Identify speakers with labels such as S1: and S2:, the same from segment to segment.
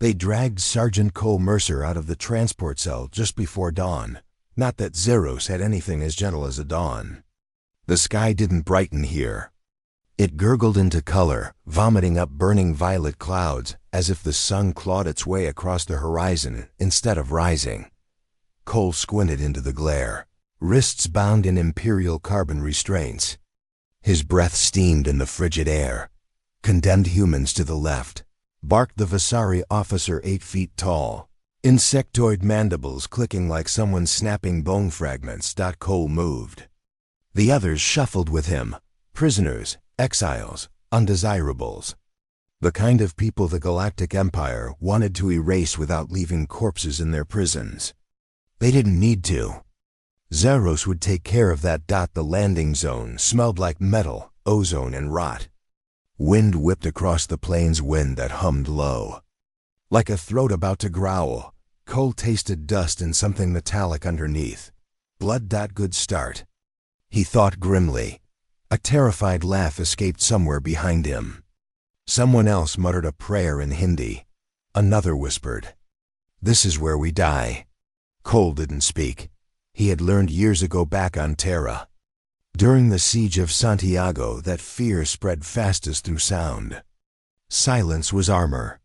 S1: They dragged Sergeant Cole Mercer out of the transport cell just before dawn. Not that Xyros had anything as gentle as a dawn. The sky didn't brighten here. It gurgled into color, vomiting up burning violet clouds, as if the sun clawed its way across the horizon instead of rising. Cole squinted into the glare, wrists bound in imperial carbon restraints. His breath steamed in the frigid air. Condemned humans to the left, barked the Vasari officer 8 feet tall, insectoid mandibles clicking like someone snapping bone fragments. Cole moved. The others shuffled with him, prisoners, exiles, undesirables. The kind of people the Galactic Empire wanted to erase without leaving corpses in their prisons. They didn't need to. Xyros would take care of that. The landing zone smelled like metal, ozone, and rot. Wind whipped across the plane's wind that hummed low. Like a throat about to growl, Cole tasted dust and something metallic underneath. Blood. Good start. He thought grimly. A terrified laugh escaped somewhere behind him. Someone else muttered a prayer in Hindi. Another whispered, "This is where we die." Cole didn't speak. He had learned years ago back on Terra. During the siege of Santiago, that fear spread fastest through sound. Silence was armor.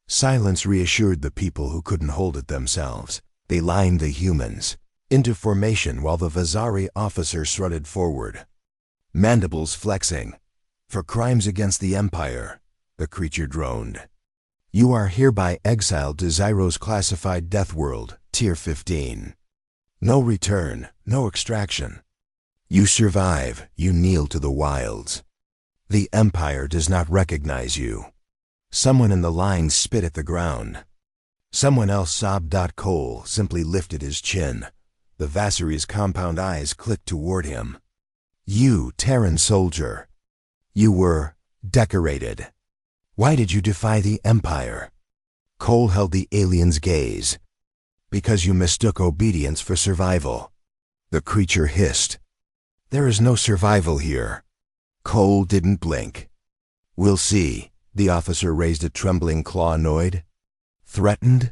S1: Silence reassured the people who couldn't hold it themselves. They lined the humans into formation while the Vasari officer strutted forward, mandibles flexing. "For crimes against the Empire," the creature droned. "You are hereby exiled to Xyros Classified Deathworld, Tier 15. No return, no extraction. You survive, you kneel to the wilds. The Empire does not recognize you." Someone in the line spit at the ground. Someone else sobbed. Cole simply lifted his chin. The Vasari's compound eyes clicked toward him. "You, Terran soldier. You were decorated. Why did you defy the Empire?" Cole held the alien's gaze. "Because you mistook obedience for survival." The creature hissed. "There is no survival here." Cole didn't blink. "We'll see." The officer raised a trembling claw, annoyed. Threatened?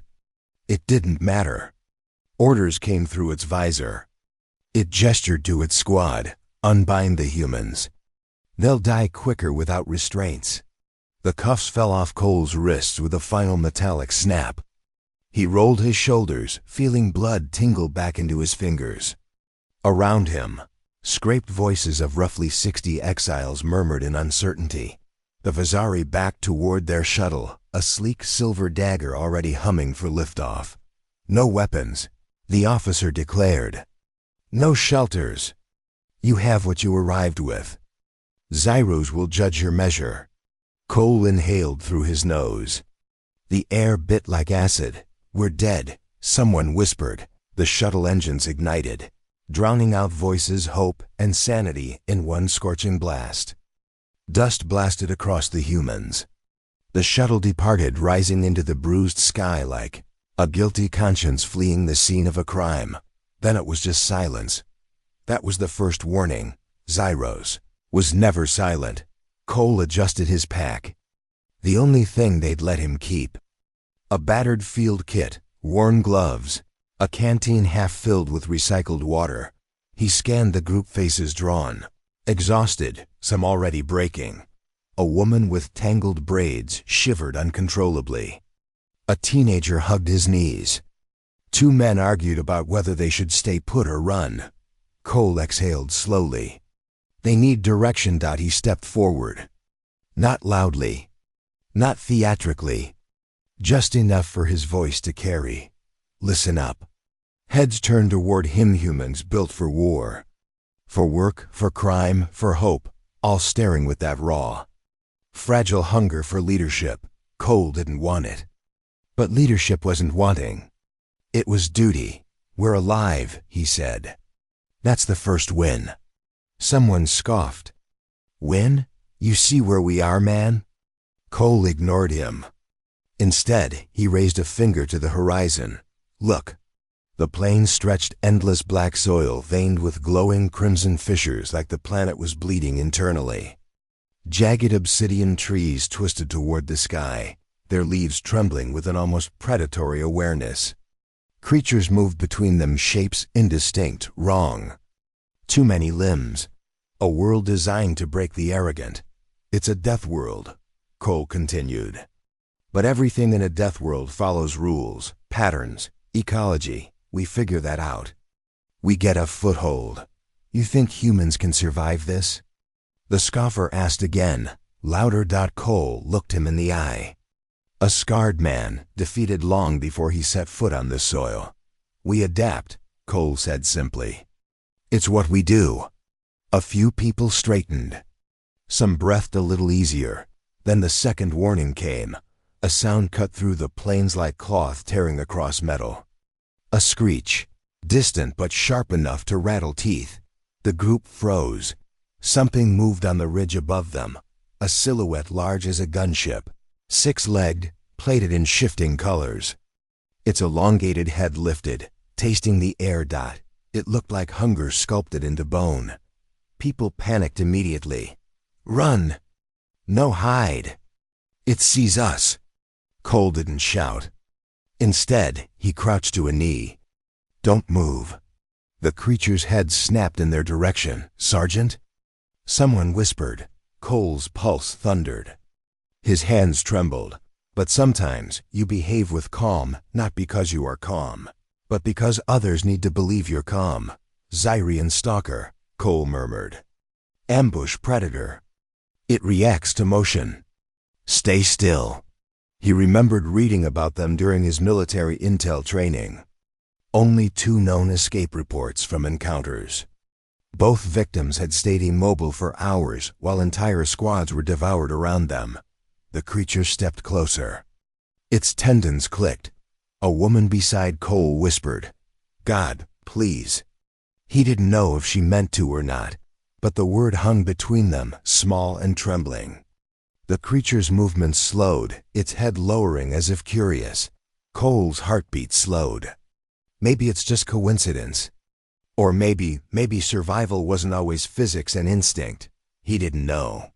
S1: It didn't matter. Orders came through its visor. It gestured to its squad. "Unbind the humans. They'll die quicker without restraints." The cuffs fell off Cole's wrists with a final metallic snap. He rolled his shoulders, feeling blood tingle back into his fingers. Around him, scraped voices of roughly 60 exiles murmured in uncertainty. The Vasari backed toward their shuttle, a sleek silver dagger already humming for liftoff. "No weapons," the officer declared. "No shelters. You have what you arrived with. Xyros will judge your measure." Cole inhaled through his nose. The air bit like acid. "We're dead," someone whispered. The shuttle engines ignited, drowning out voices, hope, and sanity in one scorching blast. Dust blasted across the humans. The shuttle departed, rising into the bruised sky like a guilty conscience fleeing the scene of a crime. Then it was just silence. That was the first warning. Xyros was never silent. Cole adjusted his pack. The only thing they'd let him keep. A battered field kit, worn gloves, a canteen half filled with recycled water. He scanned the group faces drawn, exhausted, some already breaking. A woman with tangled braids shivered uncontrollably. A teenager hugged his knees. 2 men argued about whether they should stay put or run. Cole exhaled slowly. "They need direction." He stepped forward. Not loudly, not theatrically, just enough for his voice to carry. "Listen up." Heads turned toward him, humans built for war. For work, for crime, for hope, all staring with that raw, fragile hunger for leadership. Cole didn't want it. But leadership wasn't wanting. It was duty. "We're alive," he said. "That's the first win." Someone scoffed. "Win? You see where we are, man?" Cole ignored him. Instead, he raised a finger to the horizon. "Look." The plain stretched endless black soil veined with glowing crimson fissures like the planet was bleeding internally. Jagged obsidian trees twisted toward the sky, their leaves trembling with an almost predatory awareness. Creatures moved between them, shapes indistinct, wrong. Too many limbs. A world designed to break the arrogant. It's a death world, Cole continued. But everything in a death world follows rules, patterns, ecology. We figure that out. We get a foothold. You think humans can survive this? The scoffer asked again, louder. Cole looked him in the eye. A scarred man, defeated long before he set foot on this soil. We adapt, Cole said simply. It's what we do. A few people straightened. Some breathed a little easier. Then the second warning came. A sound cut through the plains like cloth tearing across metal. A screech, distant but sharp enough to rattle teeth. The group froze. Something moved on the ridge above them, a silhouette large as a gunship, six-legged, plated in shifting colors. Its elongated head lifted, tasting the air. It looked like hunger sculpted into bone. People panicked immediately. Run! No, hide! It sees us! Cole didn't shout. Instead, he crouched to a knee. Don't move. The creature's head snapped in their direction. Sergeant? Someone whispered. Cole's pulse thundered. His hands trembled. But sometimes you behave with calm, not because you are calm, but because others need to believe you're calm. Xyrian stalker, Cole murmured. Ambush predator. It reacts to motion. Stay still. He remembered reading about them during his military intel training. Only 2 known escape reports from encounters. Both victims had stayed immobile for hours while entire squads were devoured around them. The creature stepped closer. Its tendons clicked. A woman beside Cole whispered, God, please. He didn't know if she meant to or not, but the word hung between them, small and trembling. The creature's movements slowed, its head lowering as if curious. Cole's heartbeat slowed. Maybe it's just coincidence. Or maybe survival wasn't always physics and instinct. He didn't know.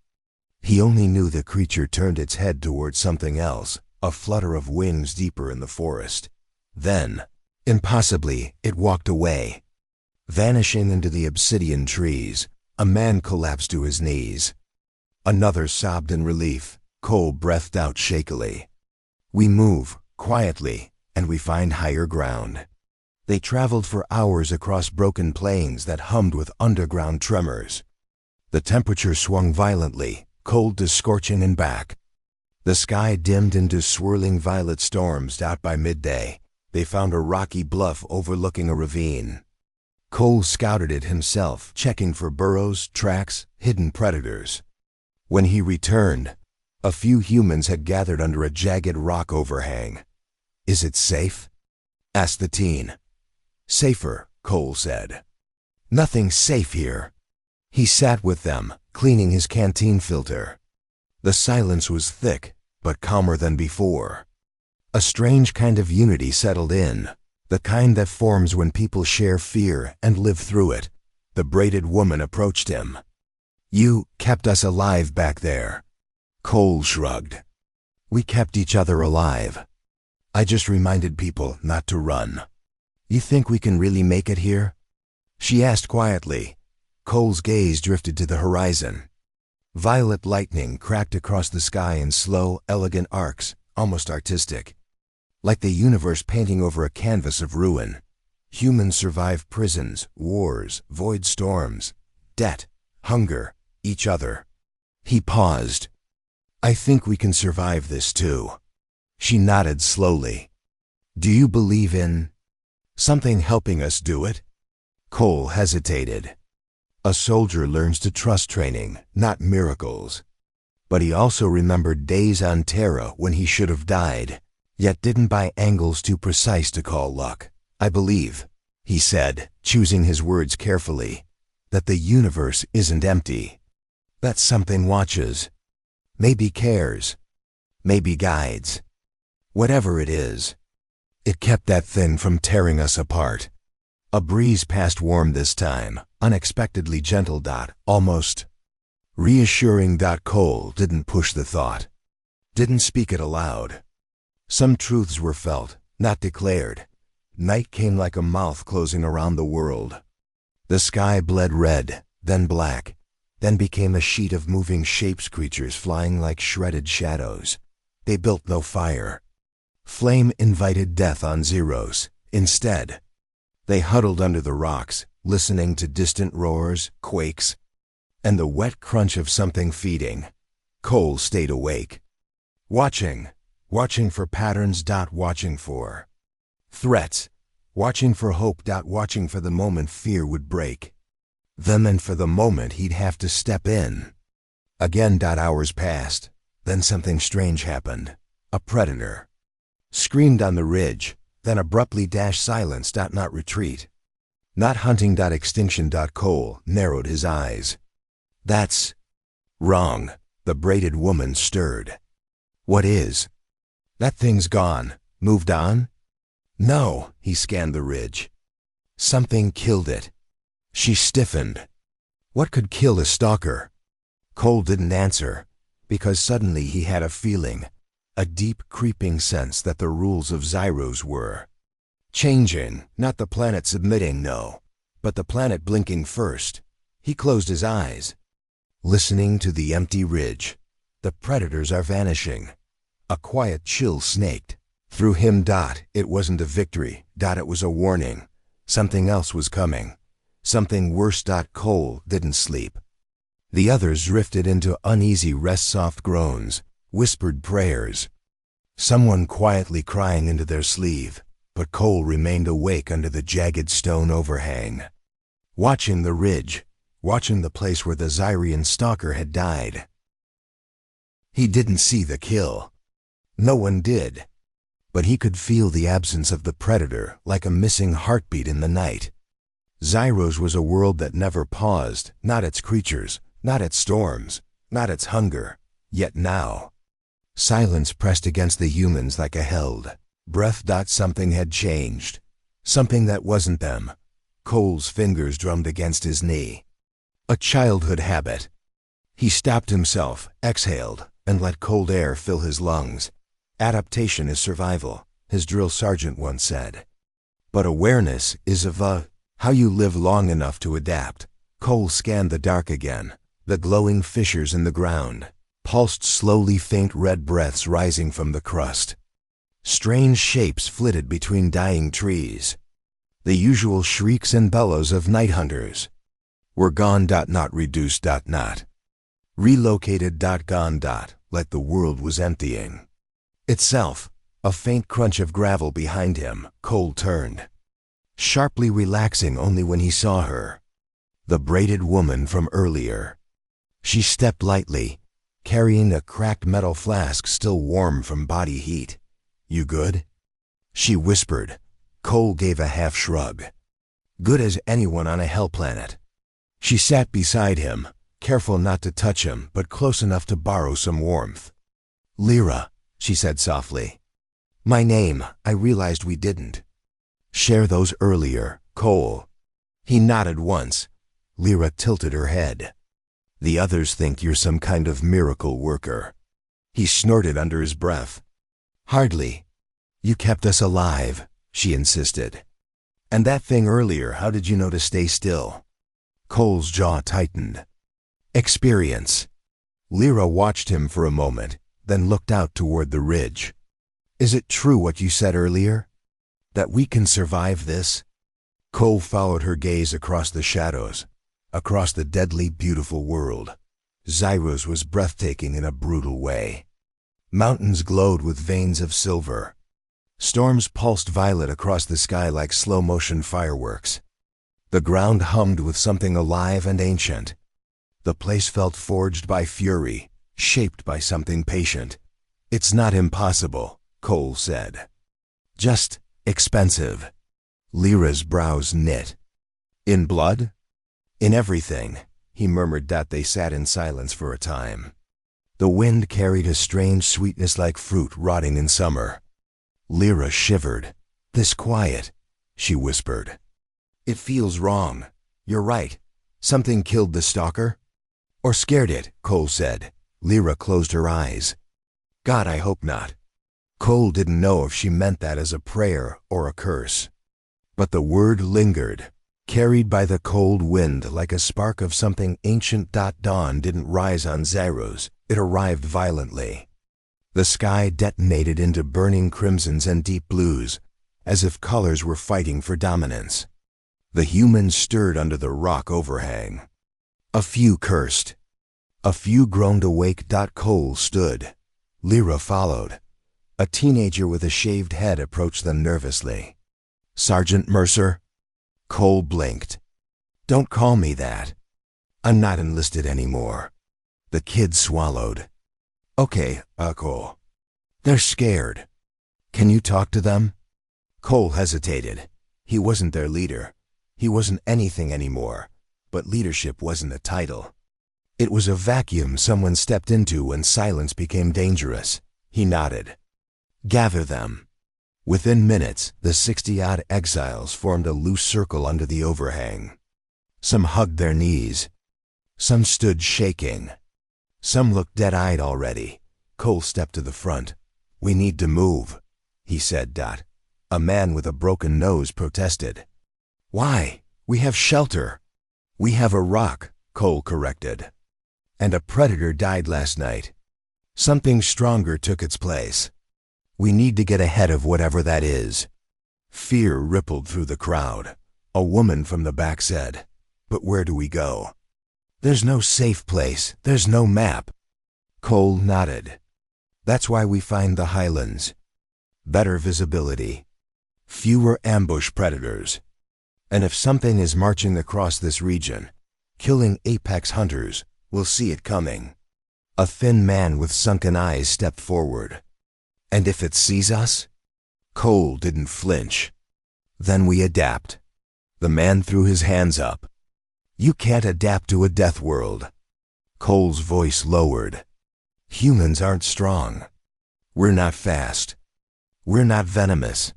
S1: He only knew the creature turned its head towards something else, a flutter of wings deeper in the forest. Then, impossibly, it walked away. Vanishing into the obsidian trees, a man collapsed to his knees. Another sobbed in relief. Cole breathed out shakily. We move, quietly, and we find higher ground. They traveled for hours across broken plains that hummed with underground tremors. The temperature swung violently, cold to scorching and back. The sky dimmed into swirling violet storms. By midday, they found a rocky bluff overlooking a ravine. Cole scouted it himself, checking for burrows, tracks, hidden predators. When he returned, a few humans had gathered under a jagged rock overhang. Is it safe? Asked the teen. Safer, Cole said. Nothing's safe here. He sat with them, cleaning his canteen filter. The silence was thick, but calmer than before. A strange kind of unity settled in, the kind that forms when people share fear and live through it. The braided woman approached him. You kept us alive back there. Cole shrugged. We kept each other alive. I just reminded people not to run. You think we can really make it here? She asked quietly. Cole's gaze drifted to the horizon. Violet lightning cracked across the sky in slow, elegant arcs, almost artistic. Like the universe painting over a canvas of ruin. Humans survive prisons, wars, void storms, debt, hunger, each other. He paused. I think we can survive this too. She nodded slowly. Do you believe in something helping us do it? Cole hesitated. A soldier learns to trust training, not miracles. But he also remembered days on Terra when he should have died, yet didn't buy angles too precise to call luck. I believe, he said, choosing his words carefully, that the universe isn't empty. That something watches, maybe cares, maybe guides. Whatever it is, it kept that thing from tearing us apart. A breeze passed warm this time, unexpectedly gentle. Almost reassuring. Cole didn't push the thought. Didn't speak it aloud. Some truths were felt, not declared. Night came like a mouth closing around the world. The sky bled red, then black, then became a sheet of moving shapes, creatures flying like shredded shadows. They built no fire. Flame invited death on Xyros. Instead, they huddled under the rocks, listening to distant roars, quakes, and the wet crunch of something feeding. Cole stayed awake. Watching for patterns. Watching for threats. Watching for hope. Watching for the moment fear would break. Then and for the moment he'd have to step in. Again. Hours passed. Then something strange happened. A predator screamed on the ridge, then abruptly dashed silence. Not retreat. Not hunting. Extinction. Cole narrowed his eyes. That's wrong. The braided woman stirred. What is? That thing's gone. Moved on? No, he scanned the ridge. Something killed it. She stiffened. What could kill a stalker? Cole didn't answer, because suddenly he had a feeling, a deep creeping sense that the rules of Xyros were changing, not the planet submitting, no, but the planet blinking first. He closed his eyes, listening to the empty ridge. The predators are vanishing. A quiet chill snaked through him. It wasn't a victory. It was a warning. Something else was coming. Something worse. Cole didn't sleep. The others drifted into uneasy rest, soft groans, whispered prayers. Someone quietly crying into their sleeve, but Cole remained awake under the jagged stone overhang, watching the ridge, watching the place where the Xyrian stalker had died. He didn't see the kill. No one did. But he could feel the absence of the predator like a missing heartbeat in the night. Xyros was a world that never paused, not its creatures, not its storms, not its hunger. Yet now, silence pressed against the humans like a held breath. Something had changed. Something that wasn't them. Cole's fingers drummed against his knee. A childhood habit. He stopped himself, exhaled, and let cold air fill his lungs. Adaptation is survival, his drill sergeant once said. But awareness is how you live long enough to adapt. Cole scanned the dark again. The glowing fissures in the ground pulsed slowly, faint red breaths rising from the crust. Strange shapes flitted between dying trees. The usual shrieks and bellows of night hunters were gone. Not reduced. Not relocated. Gone. Like the world was emptying itself. A faint crunch of gravel behind him. Cole turned, sharply relaxing only when he saw her. The braided woman from earlier. She stepped lightly, carrying a cracked metal flask still warm from body heat. You good? She whispered. Cole gave a half shrug. Good as anyone on a hell planet. She sat beside him, careful not to touch him, but close enough to borrow some warmth. Lyra, she said softly. My name. I realized we didn't share those earlier, Cole. He nodded once. Lyra tilted her head. The others think you're some kind of miracle worker. He snorted under his breath. Hardly. You kept us alive, she insisted. And that thing earlier, how did you know to stay still? Cole's jaw tightened. Experience. Lyra watched him for a moment, then looked out toward the ridge. Is it true what you said earlier? That we can survive this? Cole followed her gaze across the shadows, across the deadly beautiful world. Xyros was breathtaking in a brutal way. Mountains glowed with veins of silver. Storms pulsed violet across the sky like slow-motion fireworks. The ground hummed with something alive and ancient. The place felt forged by fury, shaped by something patient. It's not impossible, Cole said. Just expensive. Lyra's brows knit. In blood? In everything, he murmured. They sat in silence for a time. The wind carried a strange sweetness like fruit rotting in summer. Lyra shivered. This quiet, she whispered. It feels wrong. You're right. Something killed the stalker? Or scared it, Cole said. Lyra closed her eyes. God, I hope not. Cole didn't know if she meant that as a prayer or a curse. But the word lingered, carried by the cold wind like a spark of something ancient. Dawn didn't rise on Xyros, it arrived violently. The sky detonated into burning crimsons and deep blues, as if colors were fighting for dominance. The humans stirred under the rock overhang. A few cursed. A few groaned awake. Cole stood. Lyra followed. A teenager with a shaved head approached them nervously. "Sergeant Mercer?" Cole blinked. "Don't call me that. I'm not enlisted anymore." The kid swallowed. "Okay, Cole. They're scared. Can you talk to them?" Cole hesitated. He wasn't their leader. He wasn't anything anymore. But leadership wasn't a title. It was a vacuum someone stepped into when silence became dangerous. He nodded. "Gather them." Within minutes, the 60-odd exiles formed a loose circle under the overhang. Some hugged their knees. Some stood shaking. Some looked dead-eyed already. Cole stepped to the front. "We need to move," he said. A man with a broken nose protested. "Why? We have shelter." "We have a rock," Cole corrected. "And a predator died last night. Something stronger took its place. We need to get ahead of whatever that is." Fear rippled through the crowd. A woman from the back said, "But where do we go?" "There's no safe place. There's no map." Cole nodded. "That's why we find the highlands. Better visibility. Fewer ambush predators. And if something is marching across this region, killing apex hunters, we'll see it coming." A thin man with sunken eyes stepped forward. "And if it sees us?" Cole didn't flinch. "Then we adapt." The man threw his hands up. "You can't adapt to a death world." Cole's voice lowered. "Humans aren't strong. We're not fast. We're not venomous.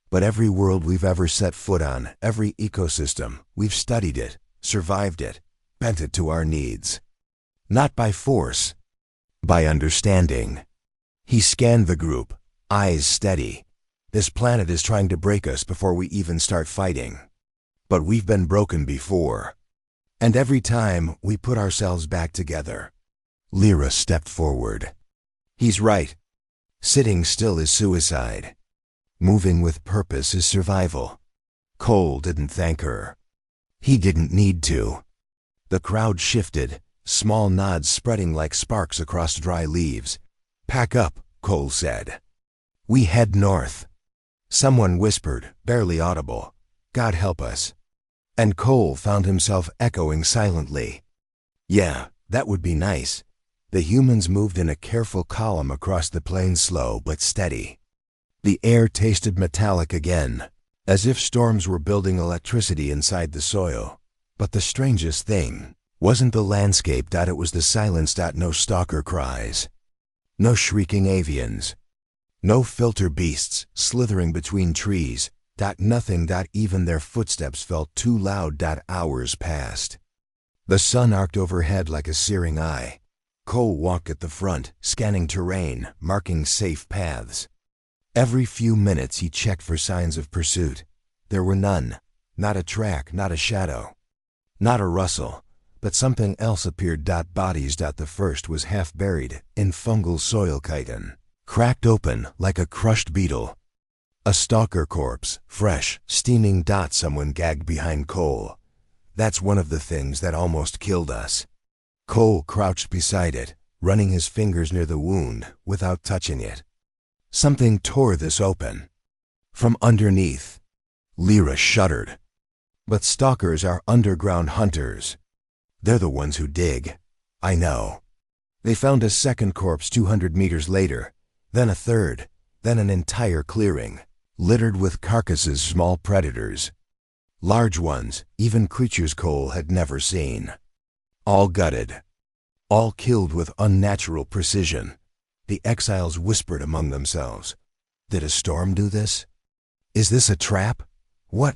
S1: But every world we've ever set foot on, every ecosystem, we've studied it, survived it, bent it to our needs. Not by force, by understanding." He scanned the group, eyes steady. "This planet is trying to break us before we even start fighting. But we've been broken before. And every time, we put ourselves back together." Lyra stepped forward. "He's right. Sitting still is suicide. Moving with purpose is survival." Cole didn't thank her. He didn't need to. The crowd shifted, small nods spreading like sparks across dry leaves. "Pack up," Cole said. "We head north." Someone whispered, barely audible, "God help us." And Cole found himself echoing silently. Yeah, that would be nice. The humans moved in a careful column across the plain, slow but steady. The air tasted metallic again, as if storms were building electricity inside the soil. But the strangest thing wasn't the landscape. It was the silence. No stalker cries. No shrieking avians. No filter beasts slithering between trees. Nothing. Even their footsteps felt too loud. Hours passed. The sun arced overhead like a searing eye. Cole walked at the front, scanning terrain, marking safe paths. Every few minutes he checked for signs of pursuit. There were none. Not a track, not a shadow. Not a rustle, but something else appeared. Bodies. The first was half buried in fungal soil chitin, cracked open like a crushed beetle. A stalker corpse, fresh, steaming. Someone gagged behind Cole. "That's one of the things that almost killed us." Cole crouched beside it, running his fingers near the wound without touching it. Something tore this open. From underneath. Lyra shuddered. "But stalkers are underground hunters. They're the ones who dig." "I know." They found a second corpse 200 meters later, then a third, then an entire clearing, littered with carcasses. Small predators. Large ones, even creatures Cole had never seen. All gutted. All killed with unnatural precision. The exiles whispered among themselves. Did a storm do this? Is this a trap? What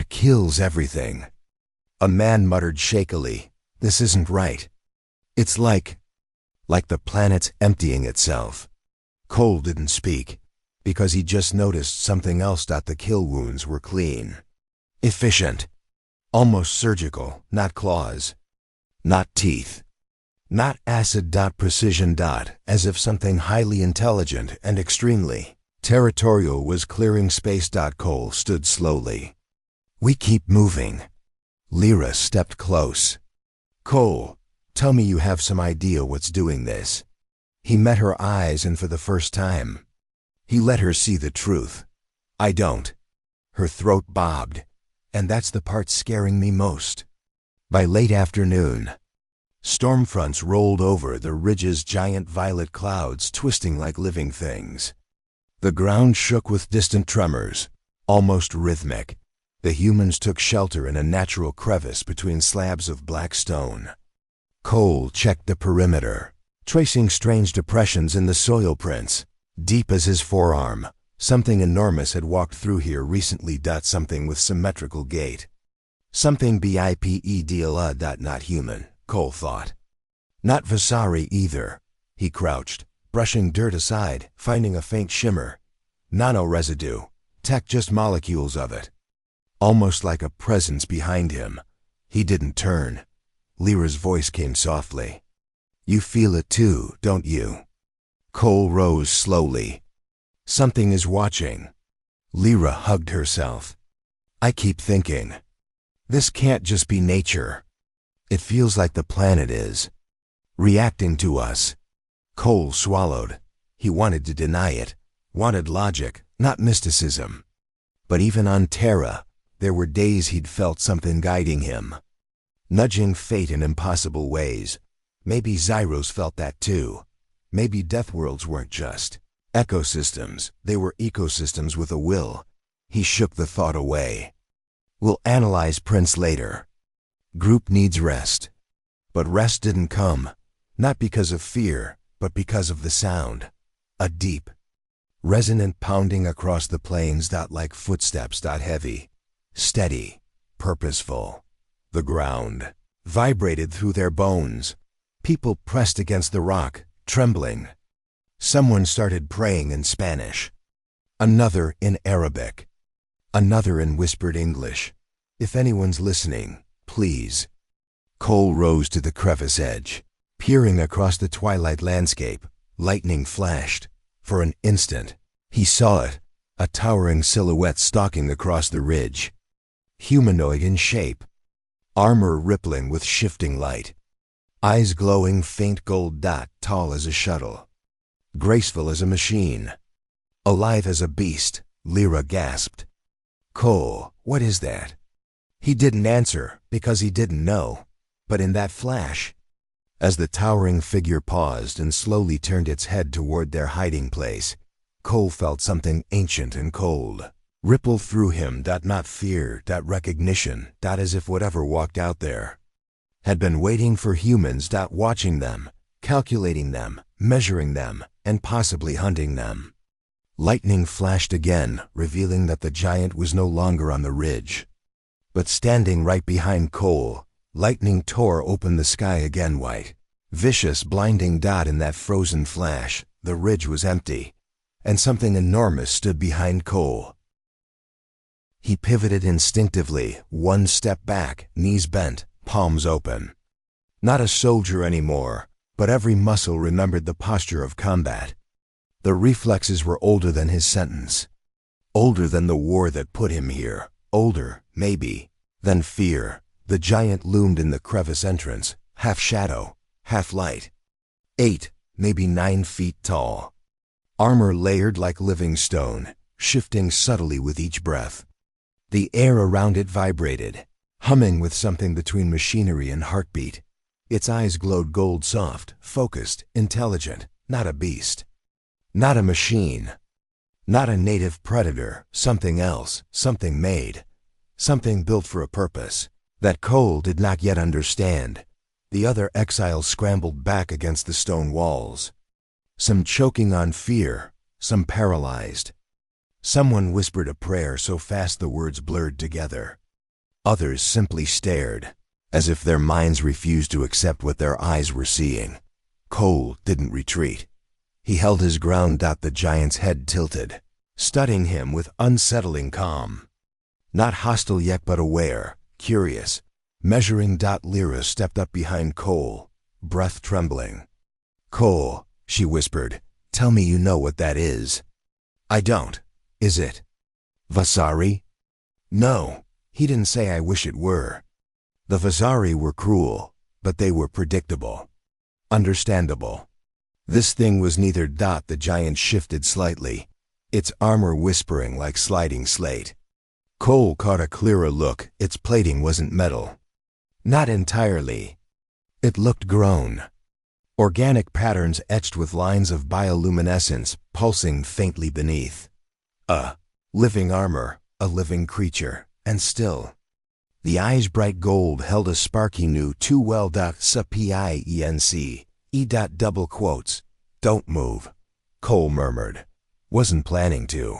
S1: kills everything? A man muttered shakily, "This isn't right. It's like the planet's emptying itself." Cole didn't speak, because he just noticed something else. The kill wounds were clean. Efficient. Almost surgical, not claws. Not teeth. Not acid. Precision. As if something highly intelligent and extremely territorial was clearing space. Cole stood slowly. We keep moving. Lyra stepped close. Cole, tell me you have some idea what's doing this. He met her eyes, and for the first time, he let her see the truth. I don't. Her throat bobbed. And that's the part scaring me most. By late afternoon, storm fronts rolled over the ridges, giant violet clouds twisting like living things. The ground shook with distant tremors, almost rhythmic. The humans took shelter in a natural crevice between slabs of black stone. Cole checked the perimeter, tracing strange depressions in the soil prints, deep as his forearm. Something enormous had walked through here recently. Something with symmetrical gait. Something bipedal. Not human, Cole thought. Not Vasari either. He crouched, brushing dirt aside, finding a faint shimmer. Nano-residue. Tech, just molecules of it. Almost like a presence behind him. He didn't turn. Lyra's voice came softly. You feel it too, don't you? Cole rose slowly. Something is watching. Lyra hugged herself. I keep thinking, this can't just be nature. It feels like the planet is reacting to us. Cole swallowed. He wanted to deny it, wanted logic, not mysticism. But even on Terra, there were days he'd felt something guiding him, nudging fate in impossible ways. Maybe Xyros felt that too. Maybe Deathworlds weren't just ecosystems, they were ecosystems with a will. He shook the thought away. We'll analyze prints later. Group needs rest. But rest didn't come, not because of fear, but because of the sound. A deep, resonant pounding across the plains. Like footsteps. Heavy, steady, purposeful. The ground vibrated through their bones. People pressed against the rock, trembling. Someone started praying in Spanish. Another in Arabic. Another in whispered English. If anyone's listening, please. Cole rose to the crevice edge, peering across the twilight landscape. Lightning flashed. For an instant, he saw it, a towering silhouette stalking across the ridge. Humanoid in shape. Armor rippling with shifting light. Eyes glowing faint gold. Tall as a shuttle. Graceful as a machine. Alive as a beast. Lyra gasped. Cole, what is that? He didn't answer because he didn't know. But in that flash, as the towering figure paused and slowly turned its head toward their hiding place, Cole felt something ancient and cold ripple through him. Not fear, recognition. As if whatever walked out there had been waiting for humans. Watching them, calculating them, measuring them, and possibly hunting them. Lightning flashed again, revealing that the giant was no longer on the ridge, but standing right behind Cole. Lightning tore open the sky again, white, vicious, blinding. In that frozen flash, the ridge was empty, and something enormous stood behind Cole. He pivoted instinctively, one step back, knees bent, palms open. Not a soldier anymore, but every muscle remembered the posture of combat. The reflexes were older than his sentence. Older than the war that put him here. Older, maybe, than fear. The giant loomed in the crevice entrance, half shadow, half light. 8, maybe 9 feet tall. Armor layered like living stone, shifting subtly with each breath. The air around it vibrated, humming with something between machinery and heartbeat. Its eyes glowed gold, soft, focused, intelligent. Not a beast. Not a machine. Not a native predator. Something else, something made. Something built for a purpose that Cole did not yet understand. The other exiles scrambled back against the stone walls. Some choking on fear, some paralyzed. Someone whispered a prayer so fast the words blurred together. Others simply stared, as if their minds refused to accept what their eyes were seeing. Cole didn't retreat. He held his ground. The giant's head tilted, studying him with unsettling calm. Not hostile yet, but aware, curious, measuring. Lyra stepped up behind Cole, breath trembling. "Cole," she whispered, "tell me you know what that is." "I don't. Is it Vasari?" "No, he didn't say. I wish it were." The Vasari were cruel, but they were predictable. Understandable. This thing was neither. The giant shifted slightly, its armor whispering like sliding slate. Cole caught a clearer look. Its plating wasn't metal. Not entirely. It looked grown. Organic patterns etched with lines of bioluminescence pulsing faintly beneath. A living armor, a living creature, and still. The eyes, bright gold, held a spark he knew too well. Subterranean. Double quotes. "Don't move," Cole murmured. "Wasn't planning to."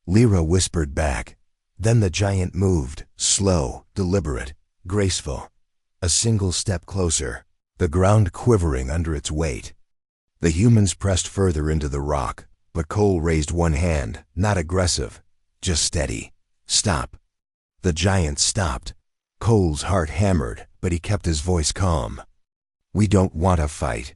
S1: Lyra whispered back. Then the giant moved, slow, deliberate, graceful. A single step closer, the ground quivering under its weight. The humans pressed further into the rock, but Cole raised one hand, not aggressive, just steady. "Stop." The giant stopped. Cole's heart hammered, but he kept his voice calm. "We don't want to fight."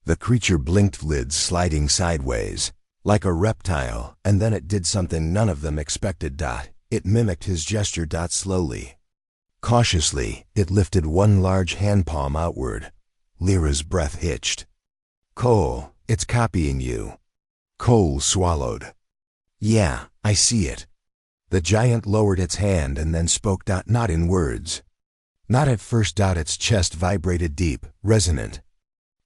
S1: The creature blinked, lids sliding sideways, like a reptile, and then it did something none of them expected. It mimicked his gesture. Slowly, cautiously, it lifted one large hand palm outward. Lyra's breath hitched. "Cole, it's copying you." Cole swallowed. "Yeah, I see it." The giant lowered its hand and then spoke. Not in words. Not at first. Its chest vibrated deep, resonant,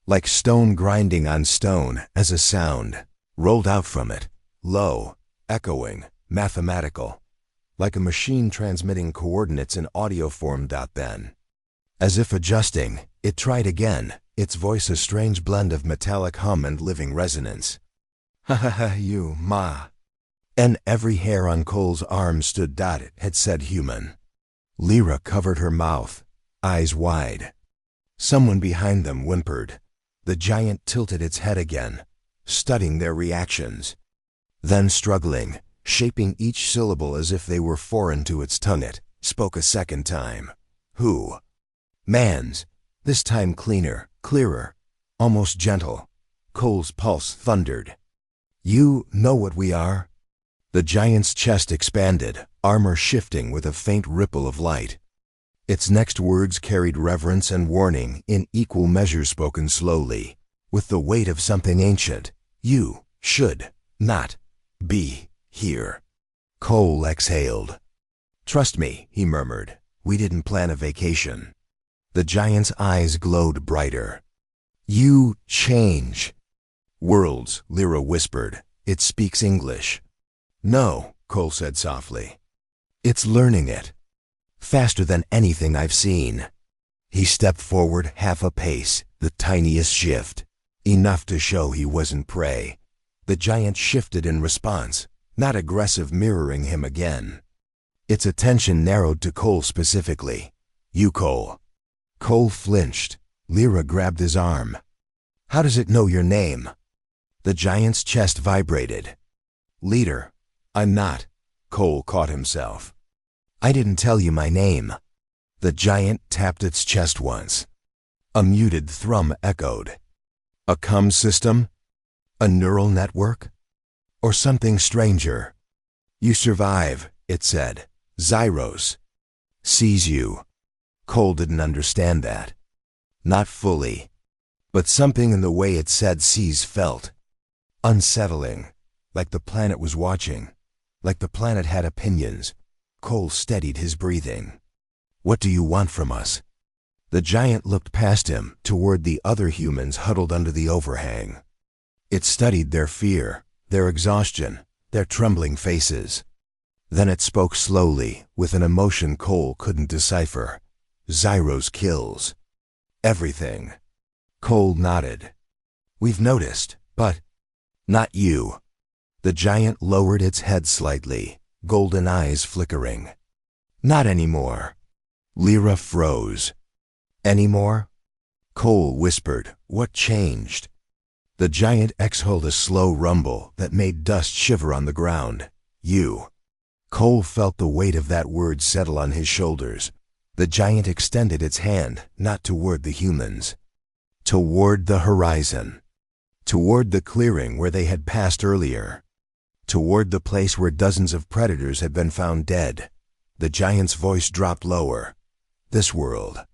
S1: like stone grinding on stone, as a sound rolled out from it, low, echoing, mathematical, like a machine transmitting coordinates in audio form. Then, as if adjusting, it tried again, its voice a strange blend of metallic hum and living resonance. "Ha ha ha, you, ma." And every hair on Cole's arm stood. It had said human. Lyra covered her mouth, eyes wide. Someone behind them whimpered. The giant tilted its head again, studying their reactions. Then, struggling, shaping each syllable as if they were foreign to its tongue, it spoke a second time. "Who?" "Mans." This time cleaner, clearer, almost gentle. Cole's pulse thundered. "You know what we are?" The giant's chest expanded, armor shifting with a faint ripple of light. Its next words carried reverence and warning in equal measure, spoken slowly, with the weight of something ancient. "You should not be here." Cole exhaled. "Trust me," he murmured. "We didn't plan a vacation." The giant's eyes glowed brighter. "You change worlds," Lyra whispered. "It speaks English." "No," Cole said softly. "It's learning it. Faster than anything I've seen." He stepped forward half a pace, the tiniest shift, enough to show he wasn't prey. The giant shifted in response, not aggressive, mirroring him again. Its attention narrowed to Cole specifically. "You, Cole." Cole flinched. Lyra grabbed his arm. "How does it know your name?" The giant's chest vibrated. "Leader." "I'm not." Cole caught himself. "I didn't tell you my name." The giant tapped its chest once. A muted thrum echoed. A comm system? A neural network? Or something stranger? "You survive," it said. "Xyros sees you." Cole didn't understand that. Not fully. But something in the way it said sees felt unsettling, like the planet was watching, like the planet had opinions. Cole steadied his breathing. "What do you want from us?" The giant looked past him, toward the other humans huddled under the overhang. It studied their fear, their exhaustion, their trembling faces. Then it spoke slowly, with an emotion Cole couldn't decipher. "Xyros kills everything." Cole nodded. "We've noticed, but not you." The giant lowered its head slightly, golden eyes flickering. "Not anymore." Lyra froze. "Anymore?" Cole whispered. "What changed?" The giant exhaled a slow rumble that made dust shiver on the ground. You. Cole felt the weight of that word settle on his shoulders. The giant extended its hand, not toward the humans. Toward the horizon. Toward the clearing where they had passed earlier. Toward the place where dozens of predators had been found dead. The giant's voice dropped lower. This world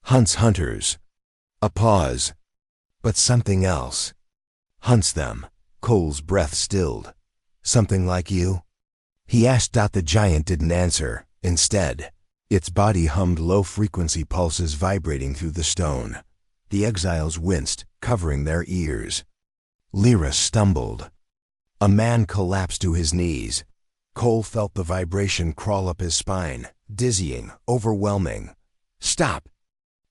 S1: hunts hunters. A pause. But something else hunts them. Cole's breath stilled. Something like you? He asked. The giant didn't answer. Instead, its body hummed low-frequency pulses vibrating through the stone. The exiles winced, covering their ears. Lyra stumbled. A man collapsed to his knees. Cole felt the vibration crawl up his spine, dizzying, overwhelming. Stop!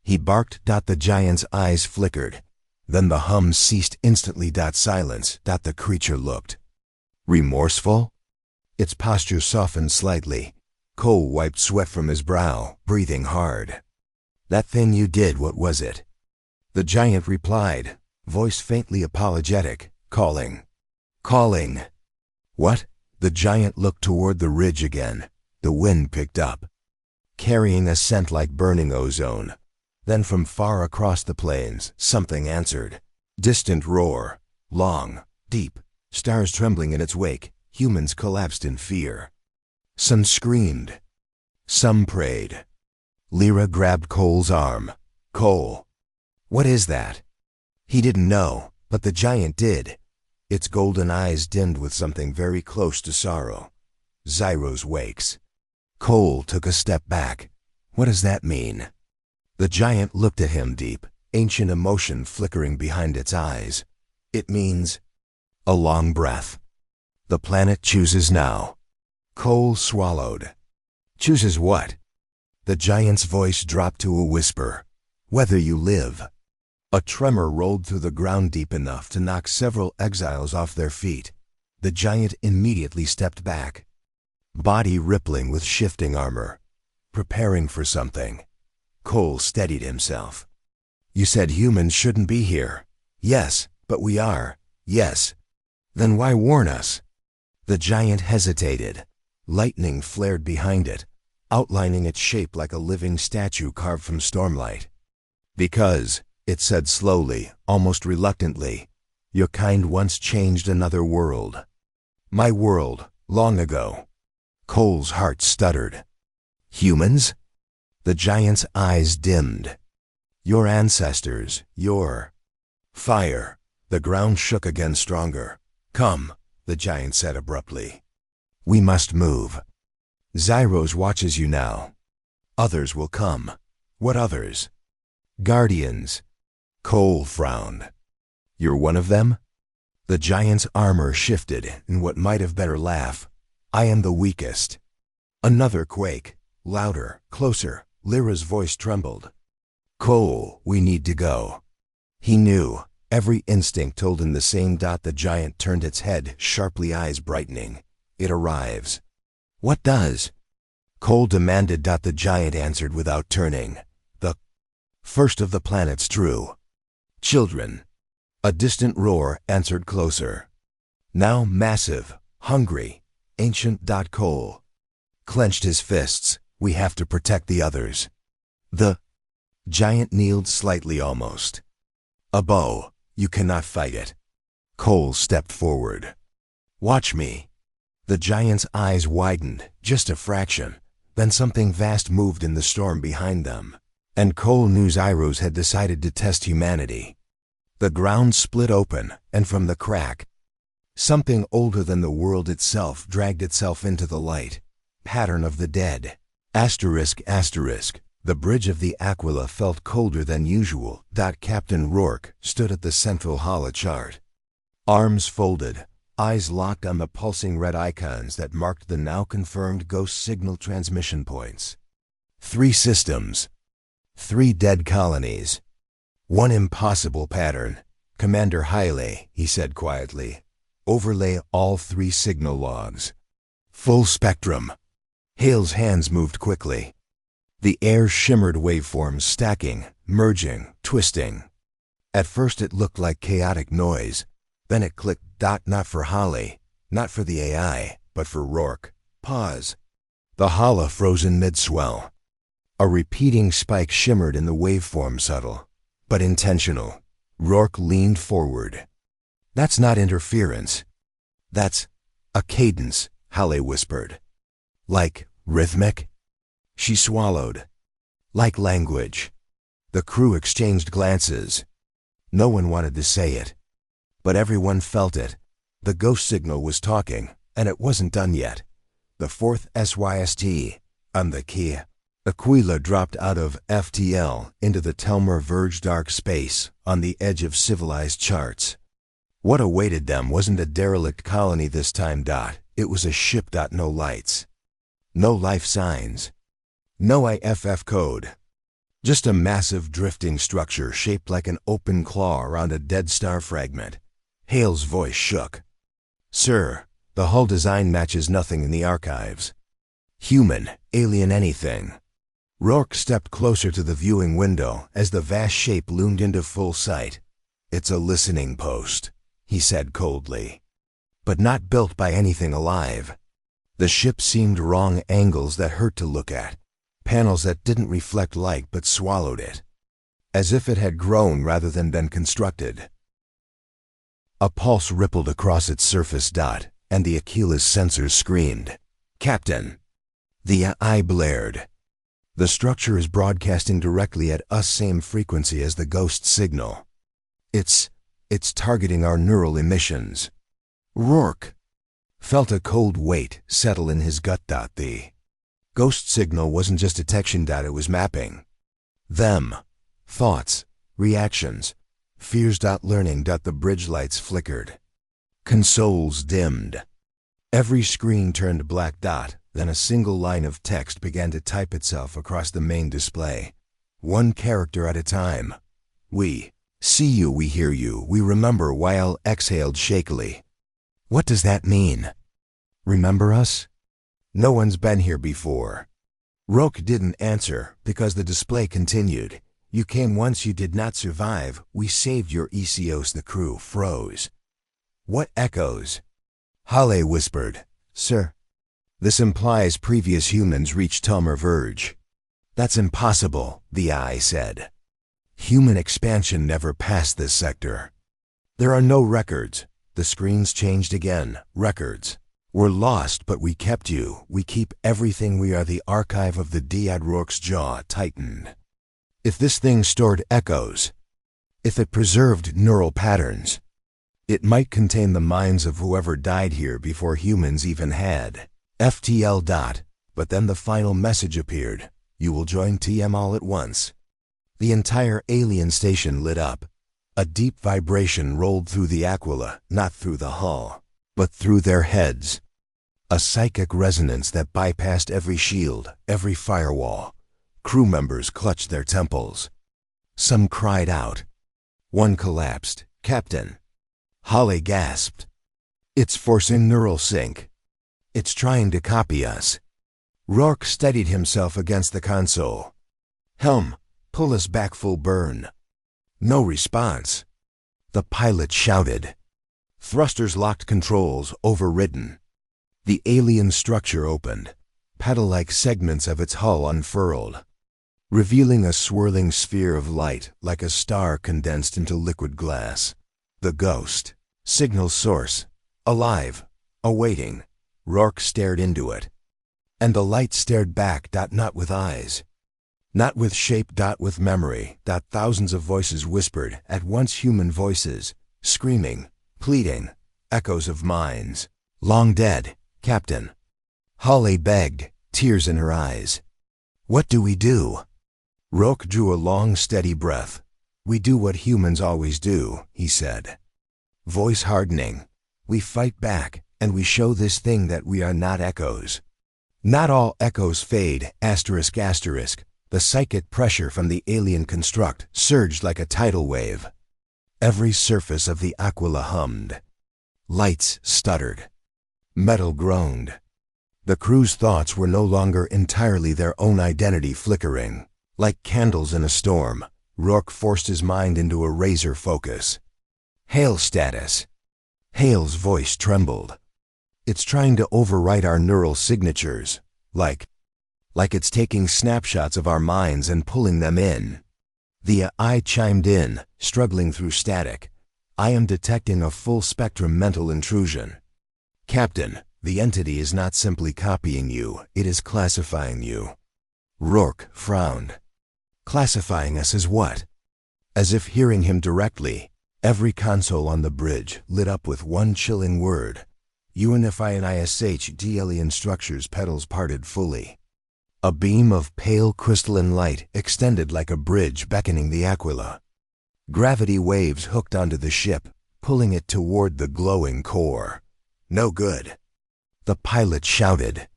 S1: He barked. The giant's eyes flickered. Then the hum ceased instantly. Silence. The creature looked remorseful. Its posture softened slightly. Cole wiped sweat from his brow, breathing hard. That thing you did, what was it? The giant replied, voice faintly apologetic, calling. Calling. What? The giant looked toward the ridge again. The wind picked up, carrying a scent like burning ozone. Then from far across the plains, something answered. Distant roar. Long, deep, stars trembling in its wake. Humans collapsed in fear. Some screamed. Some prayed. Lyra grabbed Cole's arm. Cole. What is that? He didn't know, but the giant did. Its golden eyes dimmed with something very close to sorrow. Xyros wakes. Cole took a step back. What does that mean? The giant looked at him, deep, ancient emotion flickering behind its eyes. It means a long breath. The planet chooses now. Cole swallowed. Chooses what? The giant's voice dropped to a whisper. Whether you live. A tremor rolled through the ground deep enough to knock several exiles off their feet. The giant immediately stepped back, body rippling with shifting armor, preparing for something. Cole steadied himself. You said humans shouldn't be here. Yes, but we are. Yes. Then why warn us? The giant hesitated. Lightning flared behind it, outlining its shape like a living statue carved from stormlight. Because, it said slowly, almost reluctantly, your kind once changed another world. My world, long ago. Cole's heart stuttered. Humans? The giant's eyes dimmed. Your ancestors, your fire. The ground shook again stronger. Come, the giant said abruptly. We must move. Xyros watches you now. Others will come. What others? Guardians. Cole frowned. You're one of them? The giant's armor shifted in what might have been a laugh. I am the weakest. Another quake. Louder, closer. Lyra's voice trembled. Cole, we need to go. He knew. Every instinct told him the same. The giant turned its head, sharply, eyes brightening. It arrives. What does? Cole demanded. The giant answered without turning. The first of the planet's true children. A distant roar answered closer. Now massive, hungry, ancient. Cole clenched his fists. We have to protect the others. The giant kneeled slightly almost. A bow. You cannot fight it. Cole stepped forward. Watch me. The giant's eyes widened, just a fraction. Then something vast moved in the storm behind them. And Cole knew Xyros had decided to test humanity. The ground split open, and from the crack, something older than the world itself dragged itself into the light. Pattern of the dead. Asterisk. The bridge of the Aquila felt colder than usual. Captain Rourke stood at the central holochart. Arms folded, eyes locked on the pulsing red icons that marked the now confirmed ghost signal transmission points. 3 systems. 3 dead colonies. 1 impossible pattern. Commander Haile, he said quietly. Overlay all 3 signal logs. Full spectrum. Hale's hands moved quickly. The air shimmered, waveforms stacking, merging, twisting. At first it looked like chaotic noise. Then it clicked. Not for Holly, not for the AI, but for Rourke. Pause. The holla froze in mid-swell. A repeating spike shimmered in the waveform, subtle, but intentional. Rourke leaned forward. That's not interference. That's a cadence, Holly whispered. Like rhythmic? She swallowed. Like language. The crew exchanged glances. No one wanted to say it, but everyone felt it. The ghost signal was talking, and it wasn't done yet. The fourth SYST, on the key. Aquila dropped out of FTL into the Telmer Verge dark space on the edge of civilized charts. What awaited them wasn't a derelict colony this time. It was a ship. No lights. No life signs. No IFF code. Just a massive drifting structure shaped like an open claw around a dead star fragment. Hale's voice shook. Sir, the hull design matches nothing in the archives. Human, alien, anything. Rourke stepped closer to the viewing window as the vast shape loomed into full sight. It's a listening post, he said coldly. But not built by anything alive. The ship seemed wrong angles that hurt to look at. Panels that didn't reflect light but swallowed it. As if it had grown rather than been constructed. A pulse rippled across its surface. And the Aquila's sensors screamed. Captain! The eye blared. The structure is broadcasting directly at us, same frequency as the ghost signal. It's targeting our neural emissions. Rourke felt a cold weight settle in his gut. The ghost signal wasn't just detection. It was mapping. Them. Thoughts. Reactions. Fears. Learning. The bridge lights flickered. Consoles dimmed. Every screen turned black. Then a single line of text began to type itself across the main display. One character at a time. We see you, we hear you, we remember. While exhaled shakily. What does that mean? Remember us? No one's been here before. Rourke didn't answer because the display continued. You came once, you did not survive. We saved your ECOs. The crew froze. What echoes? Holly whispered. Sir. This implies previous humans reached Telmer Verge. That's impossible, the eye said. Human expansion never passed this sector. There are no records. The screens changed again. Records. We're lost, but we kept you. We keep everything. We are the archive of the Dead. Rourke's jaw tightened. If this thing stored echoes, if it preserved neural patterns, it might contain the minds of whoever died here before humans even had. FTL. But then the final message appeared. You will join TM all at once. The entire alien station lit up. A deep vibration rolled through the Aquila, not through the hull, but through their heads. A psychic resonance that bypassed every shield, every firewall. Crew members clutched their temples. Some cried out. One collapsed. Captain. Holly gasped. It's forcing neural sync. It's trying to copy us. Rourke steadied himself against the console. Helm, pull us back full burn. No response. The pilot shouted. Thrusters locked, controls overridden. The alien structure opened. Petal-like segments of its hull unfurled, revealing a swirling sphere of light like a star condensed into liquid glass. The ghost. Signal source. Alive. Awaiting. Rourke stared into it. And the light stared back. Not with eyes. Not with shape. With memory. Thousands of voices whispered, at once human voices, screaming, pleading, echoes of minds. Long dead, Captain. Holly begged, tears in her eyes. What do we do? Rourke drew a long, steady breath. We do what humans always do, he said. Voice hardening. We fight back, and we show this thing that we are not echoes. Not all echoes fade, asterisk asterisk. The psychic pressure from the alien construct surged like a tidal wave. Every surface of the Aquila hummed. Lights stuttered. Metal groaned. The crew's thoughts were no longer entirely their own identity flickering, like candles in a storm, Rourke forced his mind into a razor focus. Hail status. Hale's voice trembled. It's trying to overwrite our neural signatures, like it's taking snapshots of our minds and pulling them in. The AI chimed in, struggling through static. I am detecting a full-spectrum mental intrusion. Captain, the entity is not simply copying you, it is classifying you. Rourke frowned. Classifying us as what? As if hearing him directly, every console on the bridge lit up with one chilling word. Unify and ISH alien structures petals parted fully. A beam of pale crystalline light extended like a bridge beckoning the Aquila. Gravity waves hooked onto the ship, pulling it toward the glowing core. No good. The pilot shouted.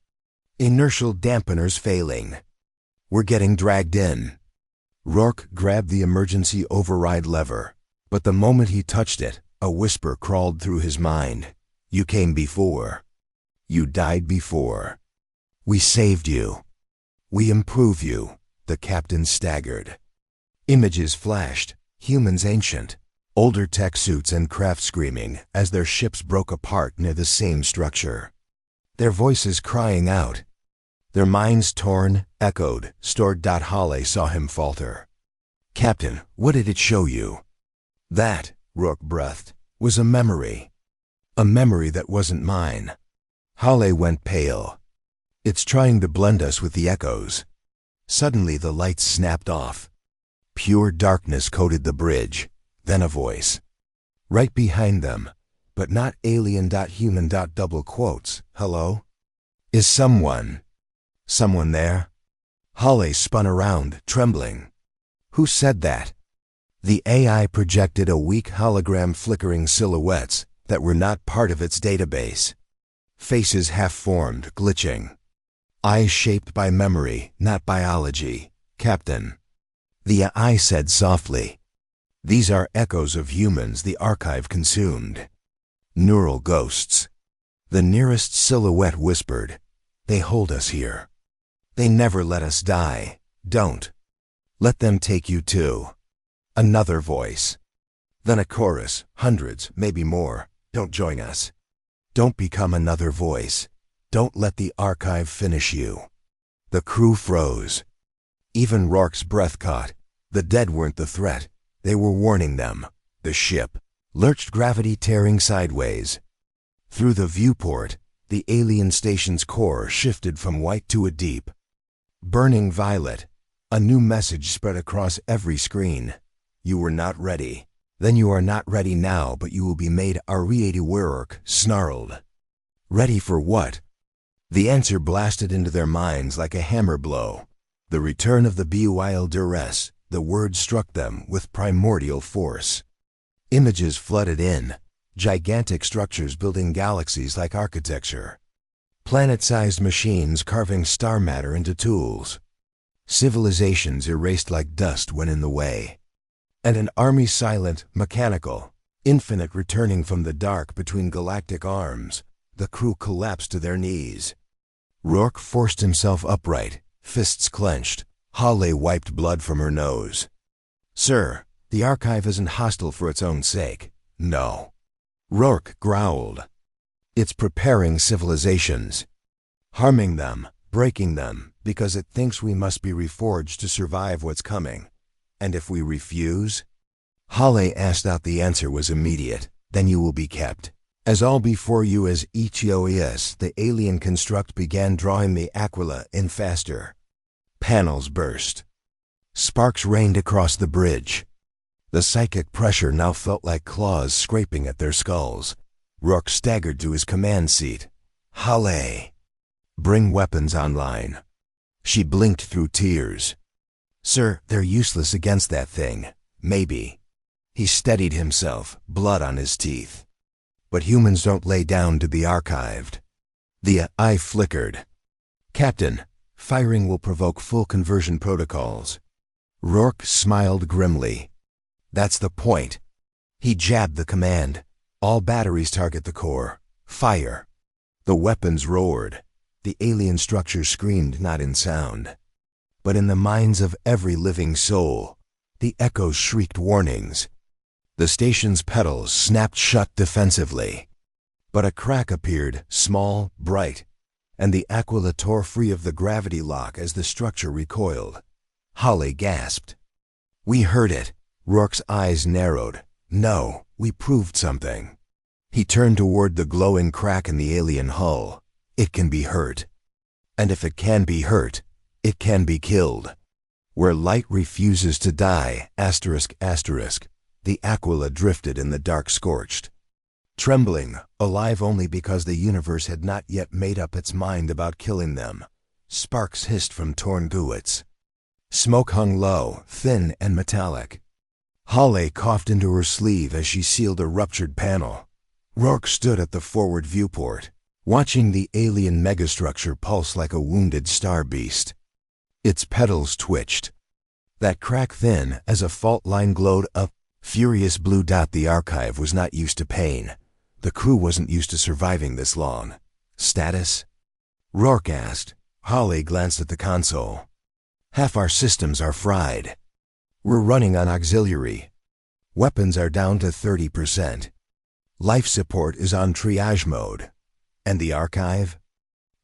S1: Inertial dampeners failing. We're getting dragged in. Rourke grabbed the emergency override lever, but the moment he touched it, a whisper crawled through his mind. You came before. You died before. We saved you. We improve you. The captain staggered. Images flashed, humans ancient, older tech suits and craft screaming as their ships broke apart near the same structure. Their voices crying out. Their minds torn, echoed, stored. Halle saw him falter. Captain, what did it show you? That, Rourke breathed, was a memory. A memory that wasn't mine. Halle went pale. It's trying to blend us with the echoes. Suddenly the lights snapped off. Pure darkness coated the bridge, then a voice. Right behind them, but not alien.human. Double quotes. Hello? Is someone there? Halle spun around, trembling. Who said that? The AI projected a weak hologram flickering silhouettes that were not part of its database. Faces half-formed, glitching. Eyes shaped by memory, not biology. Captain. The AI said softly. These are echoes of humans the archive consumed. Neural ghosts. The nearest silhouette whispered. They hold us here. They never let us die. Don't. Let them take you too. Another voice. Then a chorus, hundreds, maybe more. Don't join us. Don't become another voice. Don't let the archive finish you. The crew froze. Even Rourke's breath caught. The dead weren't the threat. They were warning them. The ship lurched, gravity tearing sideways. Through the viewport, the alien station's core shifted from white to a deep, burning violet. A new message spread across every screen. You were not ready. Then you are not ready now, but you will be made. HFY Rourke snarled. Ready for what? The answer blasted into their minds like a hammer blow. The return of the BUIL duress. The word struck them with primordial force. Images flooded in. Gigantic structures building galaxies like architecture. Planet-sized machines carving star matter into tools. Civilizations erased like dust when in the way. And an army silent, mechanical, infinite returning from the dark between galactic arms. The crew collapsed to their knees. Rourke forced himself upright, fists clenched. Halle wiped blood from her nose. Sir, the archive isn't hostile for its own sake. No. Rourke growled. It's preparing civilizations. Harming them, breaking them, because it thinks we must be reforged to survive what's coming. And if we refuse? Halle asked out. The answer was immediate. Then you will be kept. As all before you as HFY, the alien construct began drawing the Aquila in faster. Panels burst. Sparks rained across the bridge. The psychic pressure now felt like claws scraping at their skulls. Rourke staggered to his command seat. Halle. Bring weapons online. She blinked through tears. Sir, they're useless against that thing. Maybe. He steadied himself, blood on his teeth. But humans don't lay down to be archived. The eye flickered. Captain, firing will provoke full conversion protocols. Rourke smiled grimly. That's the point. He jabbed the command. All batteries target the core. Fire. The weapons roared. The alien structure screamed not in sound, but in the minds of every living soul. The echoes shrieked warnings. The station's pedals snapped shut defensively. But a crack appeared, small, bright, and the Aquila tore free of the gravity lock as the structure recoiled. Holly gasped. "We heard it." Rourke's eyes narrowed. "No, we proved something." He turned toward the glowing crack in the alien hull. "It can be hurt. And if it can be hurt, it can be killed. Where light refuses to die, ***, the Aquila drifted in the dark scorched. Trembling, alive only because the universe had not yet made up its mind about killing them, sparks hissed from torn guets. Smoke hung low, thin and metallic. Holly coughed into her sleeve as she sealed a ruptured panel. Rourke stood at the forward viewport, watching the alien megastructure pulse like a wounded star beast. Its petals twitched. That crack thin as a fault line glowed up. Furious blue dot. The archive was not used to pain. The crew wasn't used to surviving this long. "Status?" Rourke asked. Holly glanced at the console. "Half our systems are fried. We're running on auxiliary. Weapons are down to 30%. Life support is on triage mode. And the archive?"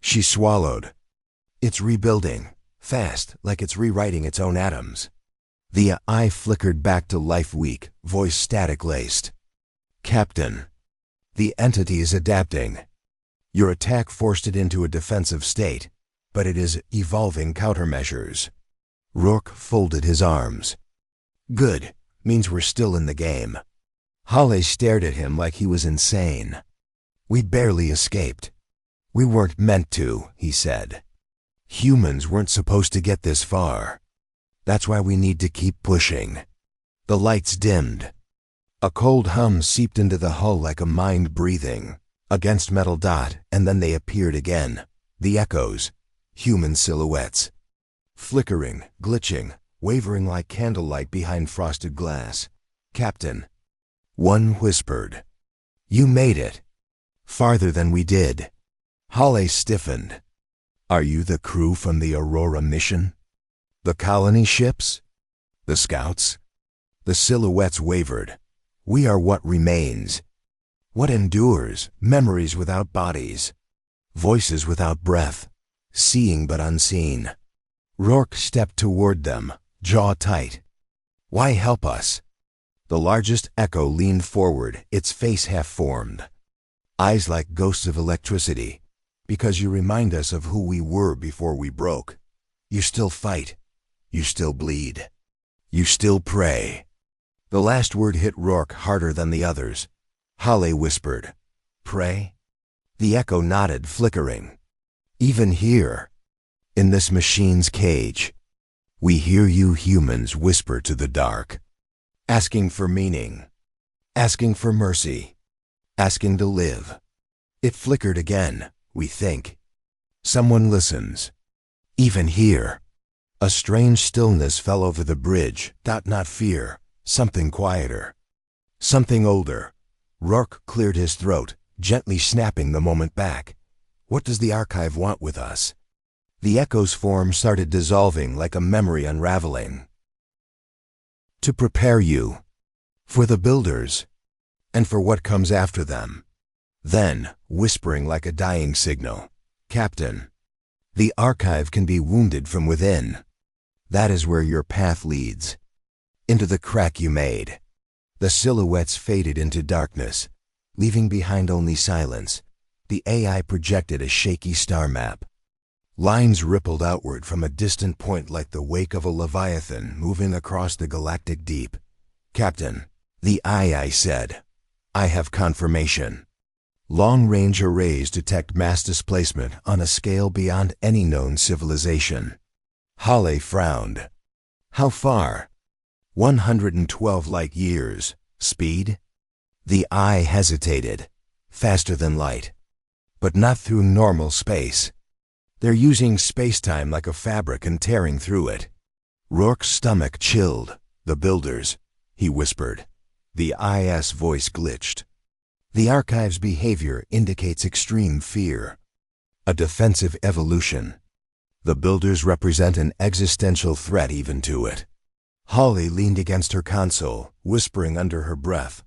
S1: She swallowed. "It's rebuilding. Fast, like it's rewriting its own atoms." The eye flickered back to life weak, voice static-laced. "Captain, the entity is adapting. Your attack forced it into a defensive state, but it is evolving countermeasures." Rourke folded his arms. "Good. Means we're still in the game." Holly stared at him like he was insane. "We barely escaped." "We weren't meant to," he said. "Humans weren't supposed to get this far. That's why we need to keep pushing." The lights dimmed. A cold hum seeped into the hull like a mind breathing against metal dot, and then they appeared again. The echoes, human silhouettes. Flickering, glitching, wavering like candlelight behind frosted glass. "Captain." One whispered. "You made it. Farther than we did." Holly stiffened. "Are you the crew from the Aurora mission? The colony ships? The scouts?" The silhouettes wavered. "We are what remains. What endures, memories without bodies, voices without breath, seeing but unseen." Rourke stepped toward them, jaw tight. "Why help us?" The largest echo leaned forward, its face half-formed. Eyes like ghosts of electricity. "Because you remind us of who we were before we broke. You still fight. You still bleed. You still pray." The last word hit Rourke harder than the others. Holly whispered, "Pray?" The echo nodded, flickering. "Even here, in this machine's cage, we hear you humans whisper to the dark, asking for meaning, asking for mercy, asking to live." It flickered again, "We think. Someone listens. Even here." A strange stillness fell over the bridge. Not fear, something quieter. Something older. Rourke cleared his throat, gently snapping the moment back. "What does the archive want with us?" The echo's form started dissolving like a memory unraveling. "To prepare you. For the builders. And for what comes after them." Then, whispering like a dying signal, "Captain, the archive can be wounded from within. That is where your path leads. Into the crack you made." The silhouettes faded into darkness, leaving behind only silence. The AI projected a shaky star map. Lines rippled outward from a distant point like the wake of a leviathan moving across the galactic deep. "Captain," the AI said, "I have confirmation. Long-range arrays detect mass displacement on a scale beyond any known civilization." Holly frowned. "How far?" 112 light years. Speed?" The eye hesitated. "Faster than light. But not through normal space. They're using space-time like a fabric and tearing through it." Rourke's stomach chilled. "The builders," he whispered. The IS voice glitched. "The archive's behavior indicates extreme fear. A defensive evolution. The builders represent an existential threat even to it." Holly leaned against her console, whispering under her breath.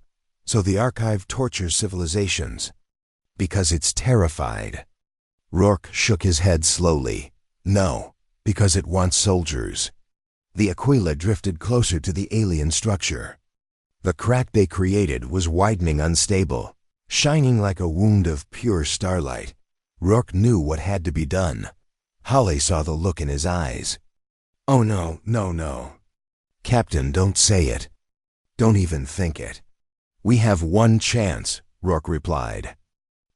S1: So the archive tortures civilizations. Because it's terrified. Rourke shook his head slowly. No, because it wants soldiers. The Aquila drifted closer to the alien structure. The crack they created was widening unstable, shining like a wound of pure starlight. Rourke knew what had to be done. Holly saw the look in his eyes. Oh no, no, no. Captain, don't say it. Don't even think it. We have one chance, Rourke replied.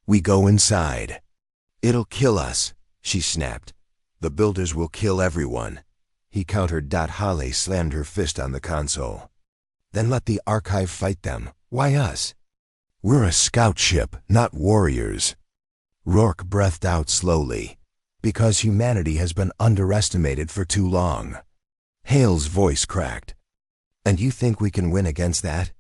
S1: We go inside. It'll kill us, she snapped. The builders will kill everyone. He countered. Holly slammed her fist on the console. Then let the archive fight them. Why us? We're a scout ship, not warriors. Rourke breathed out slowly. Because humanity has been underestimated for too long. Hale's voice cracked. And you think we can win against that?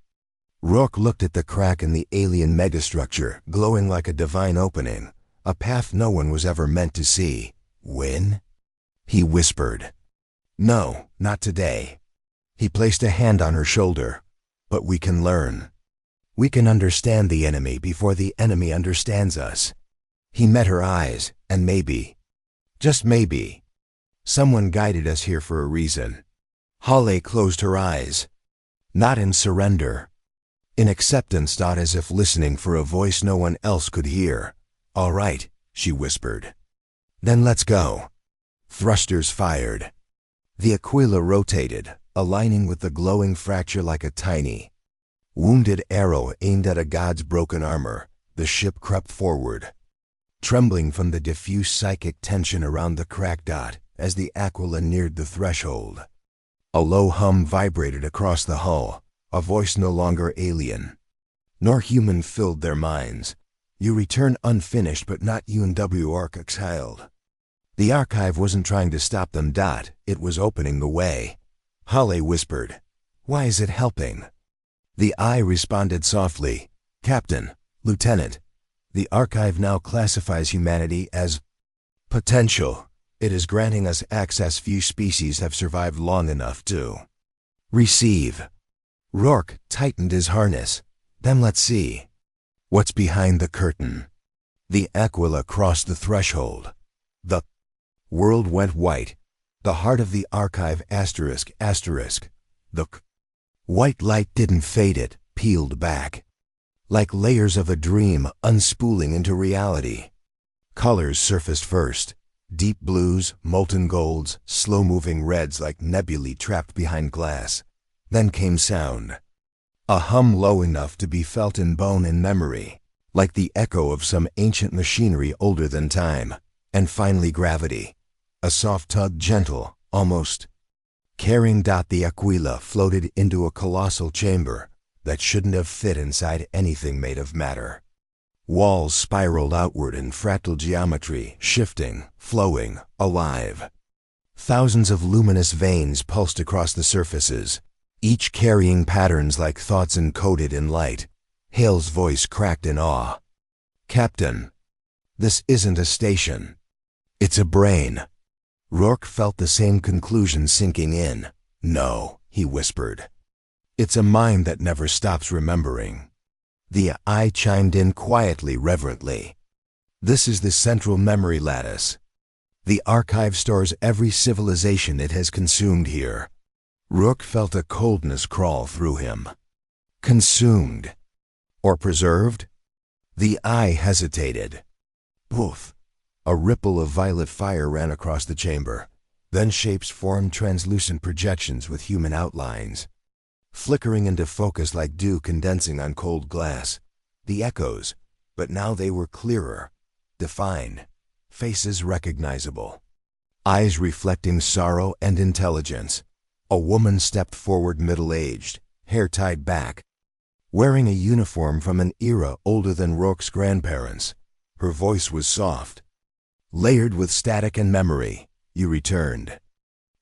S1: Rourke looked at the crack in the alien megastructure, glowing like a divine opening, a path no one was ever meant to see. Win? He whispered. No, not today. He placed a hand on her shoulder. But we can learn. We can understand the enemy before the enemy understands us. He met her eyes, and maybe, just maybe, someone guided us here for a reason. Holly closed her eyes. Not in surrender. In acceptance. As if listening for a voice no one else could hear. All right, she whispered. Then let's go. Thrusters fired. The Aquila rotated, aligning with the glowing fracture like a tiny, wounded arrow aimed at a god's broken armor. The ship crept forward, trembling from the diffuse psychic tension around the crack. As the Aquila neared the threshold, a low hum vibrated across the hull, a voice no longer alien, nor human filled their minds. You return unfinished, but not UNW Exiled. The archive wasn't trying to stop them. It was opening the way. Holly whispered, Why is it helping? The eye responded softly, Captain, Lieutenant, the archive now classifies humanity as potential. It is granting us access few species have survived long enough to receive. Rourke tightened his harness. Then let's see. What's behind the curtain? The Aquila crossed the threshold. The world went white. The heart of the archive asterisk. The white light didn't fade, it peeled back. Like layers of a dream unspooling into reality. Colors surfaced first. Deep blues, molten golds, slow-moving reds like nebulae trapped behind glass. Then came sound. A hum low enough to be felt in bone and memory, like the echo of some ancient machinery older than time. And finally gravity. A soft tug, gentle, almost carrying. The Aquila floated into a colossal chamber that shouldn't have fit inside anything made of matter. Walls spiraled outward in fractal geometry, shifting, flowing, alive. Thousands of luminous veins pulsed across the surfaces, each carrying patterns like thoughts encoded in light. Hale's voice cracked in awe. Captain, this isn't a station. It's a brain. Rourke felt the same conclusion sinking in. No, he whispered. It's a mind that never stops remembering. The eye chimed in quietly, reverently. This is the central memory lattice. The archive stores every civilization it has consumed here. Rourke felt a coldness crawl through him. Consumed? Or preserved? The eye hesitated. Poof! A ripple of violet fire ran across the chamber. Then shapes formed, translucent projections with human outlines, flickering into focus like dew condensing on cold glass. The echoes, but now they were clearer, defined, faces recognizable, eyes reflecting sorrow and intelligence. A woman stepped forward, middle-aged, hair tied back, wearing a uniform from an era older than Rourke's grandparents. Her voice was soft, layered with static and memory. You returned.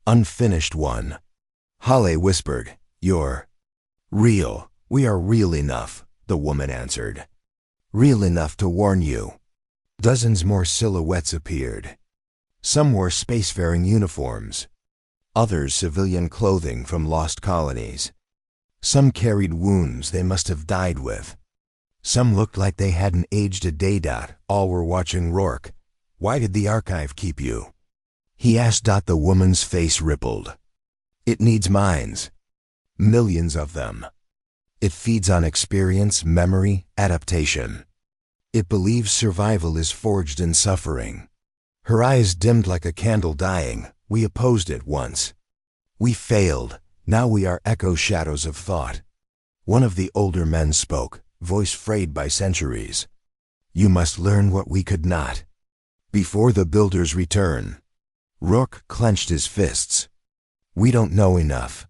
S1: Unfinished one. Holly whispered, You're real. We are real enough, the woman answered. Real enough to warn you. Dozens more silhouettes appeared. Some wore spacefaring uniforms. Others civilian clothing from lost colonies. Some carried wounds they must have died with. Some looked like they hadn't aged a day. All were watching Rourke. "Why did the archive keep you?" he asked. The woman's face rippled. "It needs minds. Millions of them. It feeds on experience, memory, adaptation. It believes survival is forged in suffering." Her eyes dimmed like a candle dying. "We opposed it once. We failed. Now we are echo shadows of thought." One of the older men spoke, voice frayed by centuries. "You must learn what we could not. Before the builders return." Rourke clenched his fists. "We don't know enough.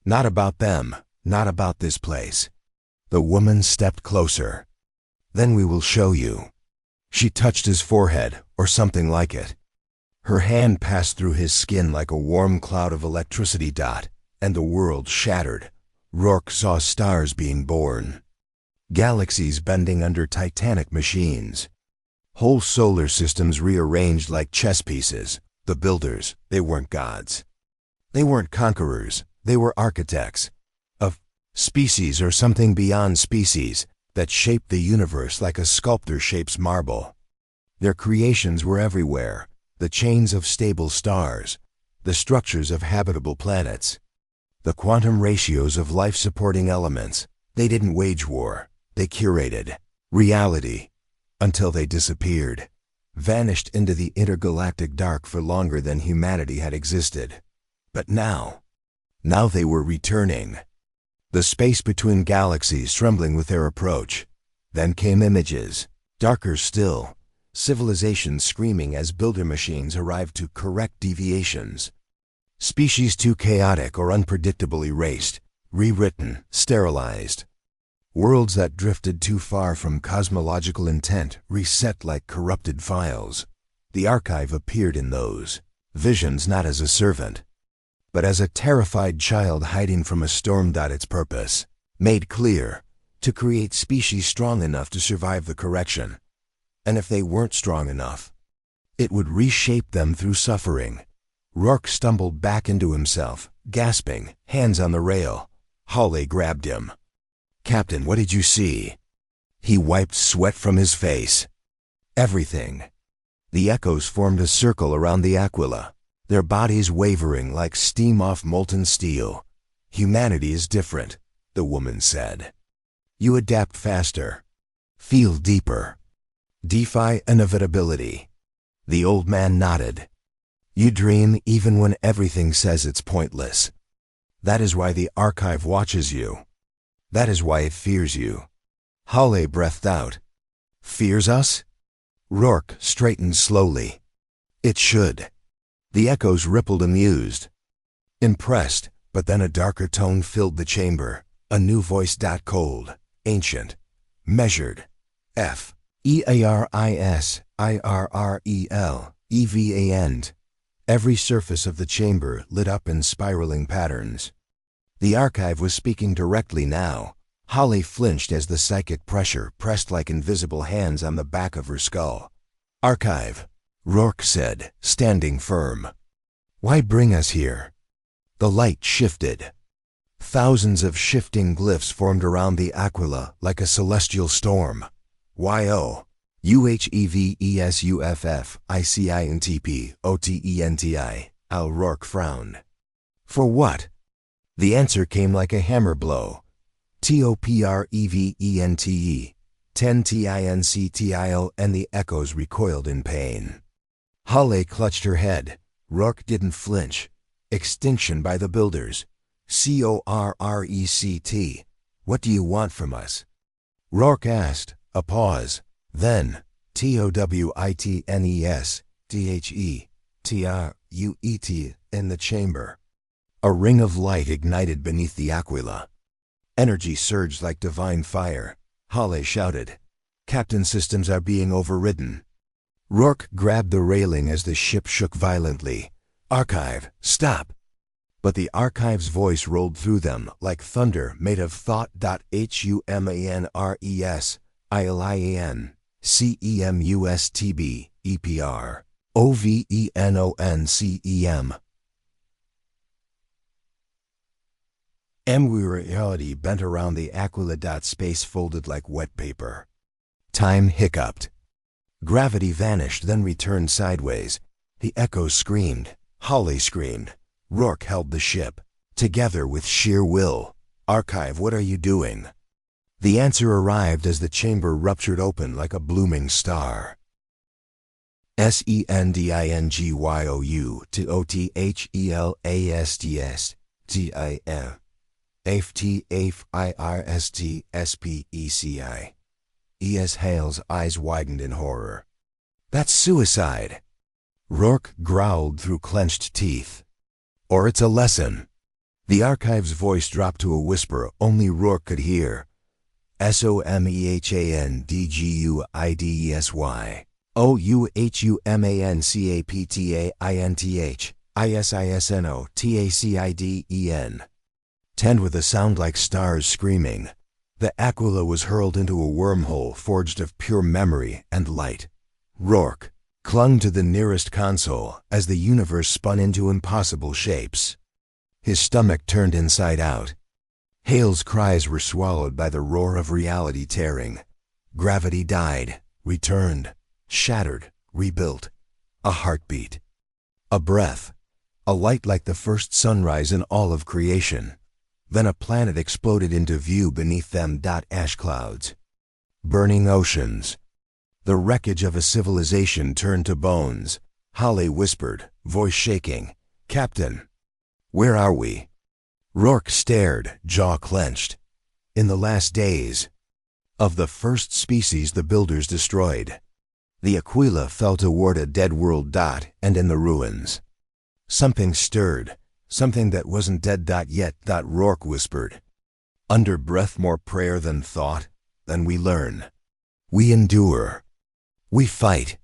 S1: Not about them, not about this place." The woman stepped closer. "Then we will show you." She touched his forehead, or something like it. Her hand passed through his skin like a warm cloud of electricity. And the world shattered. Rourke saw stars being born. Galaxies bending under titanic machines. Whole solar systems rearranged like chess pieces. The builders, they weren't gods. They weren't conquerors. They were architects. Of species or something beyond species that shaped the universe like a sculptor shapes marble. Their creations were everywhere. The chains of stable stars. The structures of habitable planets. The quantum ratios of life-supporting elements. They didn't wage war. They curated reality until they disappeared. Vanished into the intergalactic dark for longer than humanity had existed. But now they were returning. The space between galaxies trembling with their approach. Then came images, darker still, civilizations screaming as builder machines arrived to correct deviations. Species too chaotic or unpredictable erased, rewritten, sterilized. Worlds that drifted too far from cosmological intent reset like corrupted files. The archive appeared in those visions not as a servant, but as a terrified child hiding from a storm. Its purpose, made clear, to create species strong enough to survive the correction. And if they weren't strong enough, it would reshape them through suffering. Rourke stumbled back into himself, gasping, hands on the rail. Hawley grabbed him. "Captain, what did you see?" He wiped sweat from his face. "Everything." The echoes formed a circle around the Aquila, their bodies wavering like steam off molten steel. "Humanity is different," the woman said. "You adapt faster. Feel deeper. Defy inevitability." The old man nodded. "You dream even when everything says it's pointless. That is why the archive watches you. That is why it fears you." Hawley breathed out. "Fears us?" Rourke straightened slowly. "It should." The echoes rippled amused. Impressed, but then a darker tone filled the chamber. A new voice. Cold, ancient, measured. F-E-A-R-I-S-I-R-R-E-L-E-V-A-N. Every surface of the chamber lit up in spiraling patterns. The archive was speaking directly now. Hawley flinched as the psychic pressure pressed like invisible hands on the back of her skull. "Archive," Rourke said, standing firm. "Why bring us here?" The light shifted. Thousands of shifting glyphs formed around the Aquila like a celestial storm. "YOUHEVESUFFICINTPOTENTI," Al Rourke frowned. "For what?" The answer came like a hammer blow. "TOPREVENTE, 10TINCTIO," and the echoes recoiled in pain. Hawley clutched her head. Rourke didn't flinch. "Extinction by the builders. CORRECT. What do you want from us?" Rourke asked. A pause. Then, TOWITNESTHETRUET in the chamber. A ring of light ignited beneath the Aquila. Energy surged like divine fire. Hawley shouted, "Captain, systems are being overridden." Rourke grabbed the railing as the ship shook violently. "Archive, stop!" But the archive's voice rolled through them like thunder made of thought. "HUMANRES ILIAN CEMUSTB EPR OVENONCEM." Reality bent around the Aquila. Space folded like wet paper. Time hiccuped. Gravity vanished, then returned sideways. The echoes screamed. Holly screamed. Rourke held the ship. Together with sheer will. Archive, what are you doing? The answer arrived as the chamber ruptured open like a blooming star. SENDINGYOU to OTHELASTS TIM AFTAFIRSTSPECI. E.S. Hale's eyes widened in horror. That's suicide. Rourke growled through clenched teeth. Or it's a lesson. The archive's voice dropped to a whisper only Rourke could hear. SOMEHANDGUIDESY OUHUMANCAPTAINTH ISISNOTACIDEN. 10 with a sound like stars screaming. The Aquila was hurled into a wormhole forged of pure memory and light. Rourke clung to the nearest console as the universe spun into impossible shapes. His stomach turned inside out. Hale's cries were swallowed by the roar of reality tearing. Gravity died, returned, shattered, rebuilt. A heartbeat. A breath. A light like the first sunrise in all of creation. Then a planet exploded into view beneath them. Ash clouds. Burning oceans. The wreckage of a civilization turned to bones. Holly whispered, voice shaking. Captain, where are we? Rourke stared, jaw clenched. In the last days of the first species the builders destroyed. The Aquila fell toward a dead world. And in the ruins. Something stirred. Something that wasn't dead yet. Rourke whispered. Under breath, more prayer than thought. Then we learn. We endure. We fight.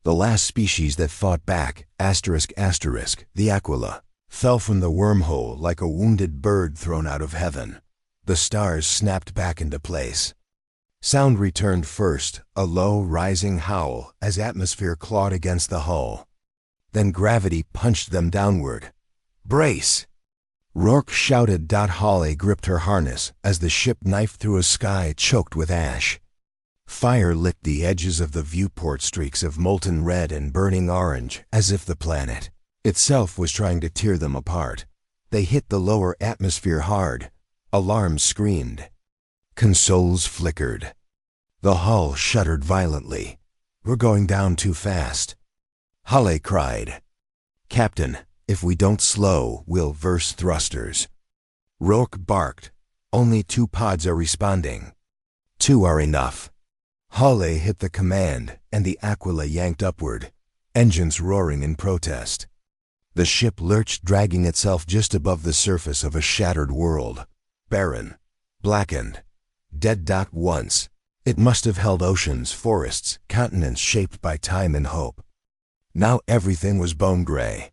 S1: The last species that fought back, ***, the Aquila, fell from the wormhole like a wounded bird thrown out of heaven. The stars snapped back into place. Sound returned first, a low, rising howl as atmosphere clawed against the hull. Then gravity punched them downward. Brace! Rourke shouted. Holly gripped her harness as the ship knifed through a sky choked with ash. Fire licked the edges of the viewport, streaks of molten red and burning orange, as if the planet itself was trying to tear them apart. They hit the lower atmosphere hard. Alarms screamed. Consoles flickered. The hull shuddered violently. We're going down too fast. Holly cried. Captain, if we don't slow, we'll verse thrusters. Rourke barked. Only 2 pods are responding. 2 are enough. Holly hit the command, and the Aquila yanked upward, engines roaring in protest. The ship lurched, dragging itself just above the surface of a shattered world. Barren. Blackened. Dead. Once, it must have held oceans, forests, continents shaped by time and hope. Now everything was bone gray.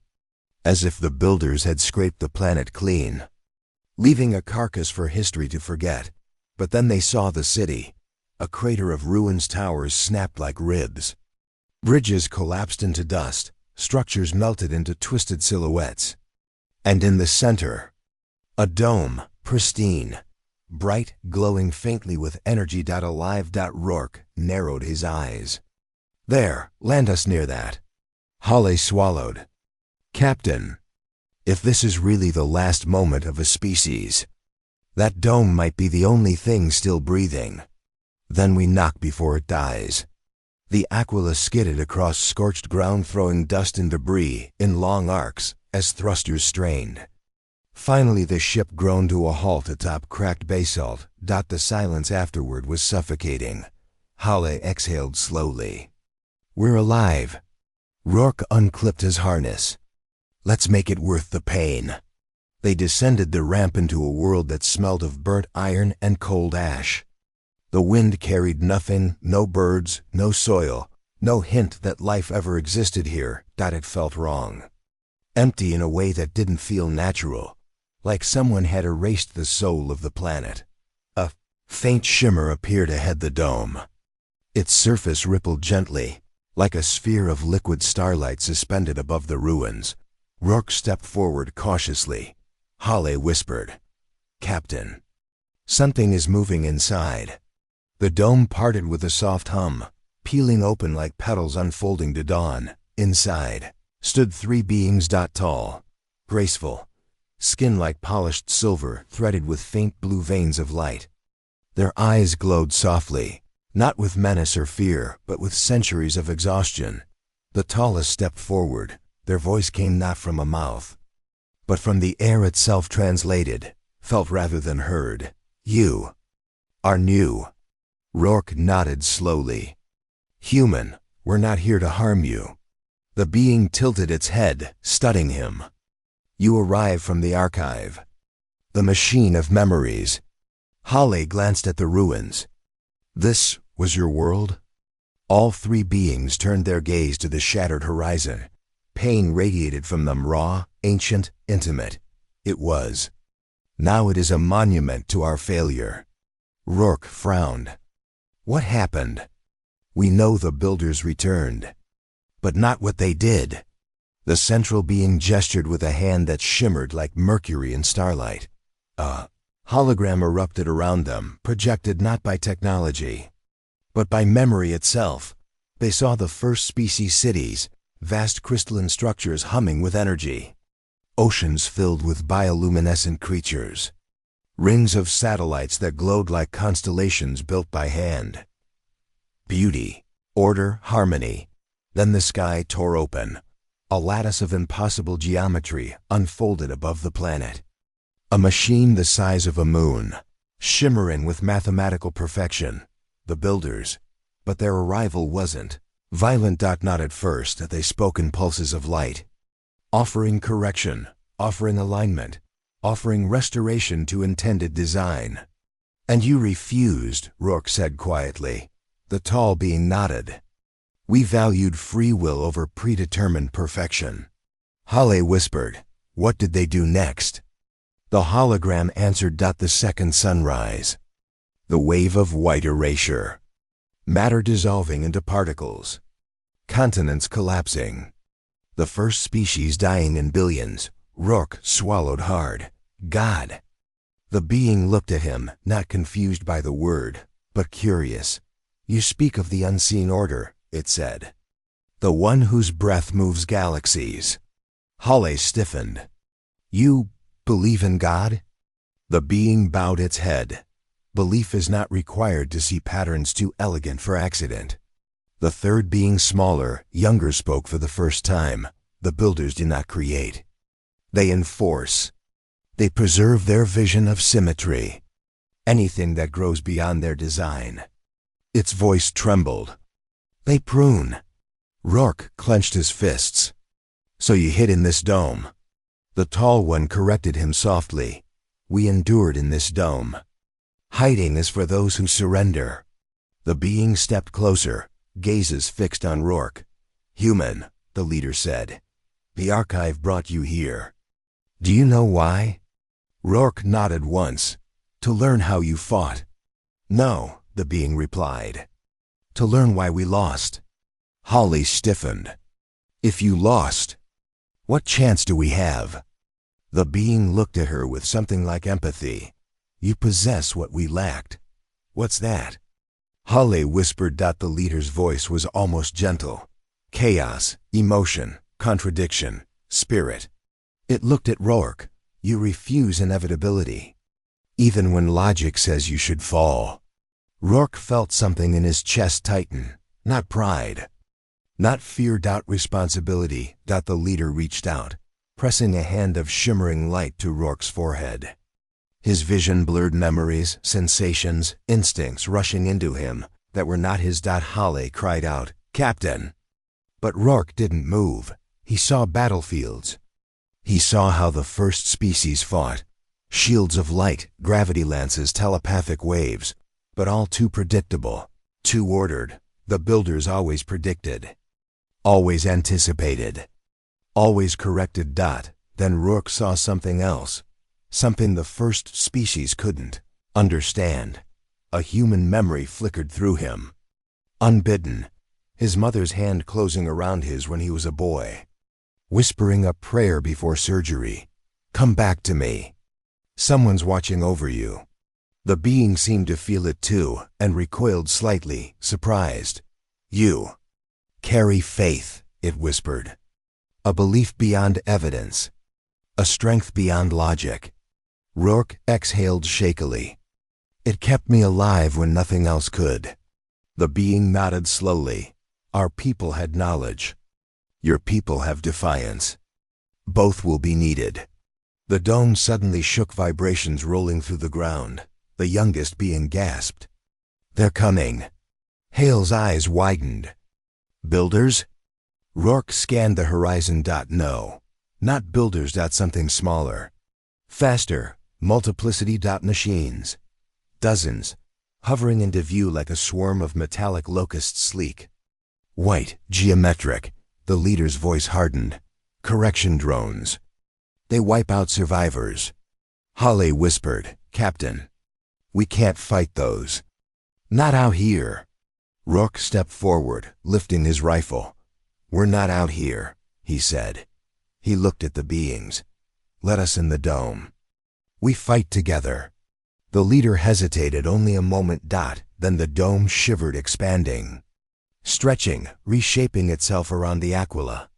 S1: As if the builders had scraped the planet clean, leaving a carcass for history to forget. But then they saw the city. A crater of ruins, towers snapped like ribs. Bridges collapsed into dust, structures melted into twisted silhouettes. And in the center, a dome, pristine, bright, glowing faintly with energy. Alive. Rourke narrowed his eyes. There, land us near that. Holly swallowed. Captain, if this is really the last moment of a species, that dome might be the only thing still breathing. Then we knock before it dies. The Aquila skidded across scorched ground, throwing dust and debris in long arcs as thrusters strained. Finally the ship groaned to a halt atop cracked basalt. The silence afterward was suffocating. Holly exhaled slowly. We're alive. Rourke unclipped his harness. Let's make it worth the pain. They descended the ramp into a world that smelled of burnt iron and cold ash. The wind carried nothing, no birds, no soil, no hint that life ever existed here. It felt wrong. Empty in a way that didn't feel natural, like someone had erased the soul of the planet. A faint shimmer appeared ahead the dome. Its surface rippled gently, like a sphere of liquid starlight suspended above the ruins. Rourke stepped forward cautiously. Holly whispered, Captain. Something is moving inside. The dome parted with a soft hum, peeling open like petals unfolding to dawn. Inside stood three beings. Tall, graceful, skin like polished silver threaded with faint blue veins of light. Their eyes glowed softly, not with menace or fear, but with centuries of exhaustion. The tallest stepped forward. Their voice came not from a mouth, but from the air itself, translated, felt rather than heard. You are new. Rourke nodded slowly. Human, we're not here to harm you. The being tilted its head, studying him. You arrive from the archive, the machine of memories. Holly glanced at the ruins. This was your world? All three beings turned their gaze to the shattered horizon. Pain radiated from them, raw, ancient, intimate. It was. Now it is a monument to our failure. Rourke frowned. What happened? We know the builders returned, but not what they did. The central being gestured with a hand that shimmered like mercury in starlight. A hologram erupted around them, projected not by technology, but by memory itself. They saw the first species cities, vast crystalline structures humming with energy. Oceans filled with bioluminescent creatures. Rings of satellites that glowed like constellations built by hand. Beauty, order, harmony. Then the sky tore open. A lattice of impossible geometry unfolded above the planet. A machine the size of a moon, shimmering with mathematical perfection. The builders. But their arrival wasn't violent. Not at first. They spoke in pulses of light, offering correction, offering alignment, offering restoration to intended design. And you refused, Rourke said quietly. The tall being nodded. We valued free will over predetermined perfection. Holly whispered, what did they do next? The hologram answered. The second sunrise. The wave of white erasure. Matter dissolving into particles. Continents collapsing. The first species dying in billions. Rourke swallowed hard. God. The being looked at him, not confused by the word, but curious. You speak of the unseen order, it said. The one whose breath moves galaxies. Holly stiffened. You believe in God? The being bowed its head. Belief is not required to see patterns too elegant for accident. The third being, smaller, younger, spoke for the first time. The builders do not create. They enforce. They preserve their vision of symmetry. Anything that grows beyond their design. Its voice trembled. They prune. Rourke clenched his fists. So you hid in this dome. The tall one corrected him softly. We endured in this dome. Hiding is for those who surrender. The being stepped closer, gazes fixed on Rourke. Human, the leader said. The archive brought you here. Do you know why? Rourke nodded once. To learn how you fought. No, the being replied. To learn why we lost. Holly stiffened. If you lost, what chance do we have? The being looked at her with something like empathy. You possess what we lacked. What's that? Holly whispered. The leader's voice was almost gentle. Chaos, emotion, contradiction, spirit. It looked at Rourke. You refuse inevitability, even when logic says you should fall. Rourke felt something in his chest tighten. Not pride, not fear. Responsibility. The leader reached out, pressing a hand of shimmering light to Rourke's forehead. His vision blurred, memories, sensations, instincts rushing into him that were not his. Holly cried out, Captain! But Rourke didn't move. He saw battlefields. He saw how the first species fought. Shields of light, gravity lances, telepathic waves, but all too predictable, too ordered. The builders always predicted, always anticipated, always corrected. Then Rourke saw something else. Something the first species couldn't understand. A human memory flickered through him. Unbidden, his mother's hand closing around his when he was a boy. Whispering a prayer before surgery. Come back to me. Someone's watching over you. The being seemed to feel it too, and recoiled slightly, surprised. You carry faith, it whispered. A belief beyond evidence. A strength beyond logic. Rourke exhaled shakily. It kept me alive when nothing else could. The being nodded slowly. Our people had knowledge. Your people have defiance. Both will be needed. The dome suddenly shook, vibrations rolling through the ground. The youngest being gasped. They're coming. Hale's eyes widened. Builders? Rourke scanned the horizon. No. Not builders. Something smaller. Faster. Multiplicity. Machines. Dozens. Hovering into view like a swarm of metallic locusts, sleek. White, geometric. The leader's voice hardened. Correction drones. They wipe out survivors. Holly whispered, Captain, we can't fight those. Not out here. Rourke stepped forward, lifting his rifle. We're not out here, he said. He looked at the beings. Let us in the dome. We fight together. The leader hesitated only a moment. Then the dome shivered, expanding. Stretching, reshaping itself around the Aquila.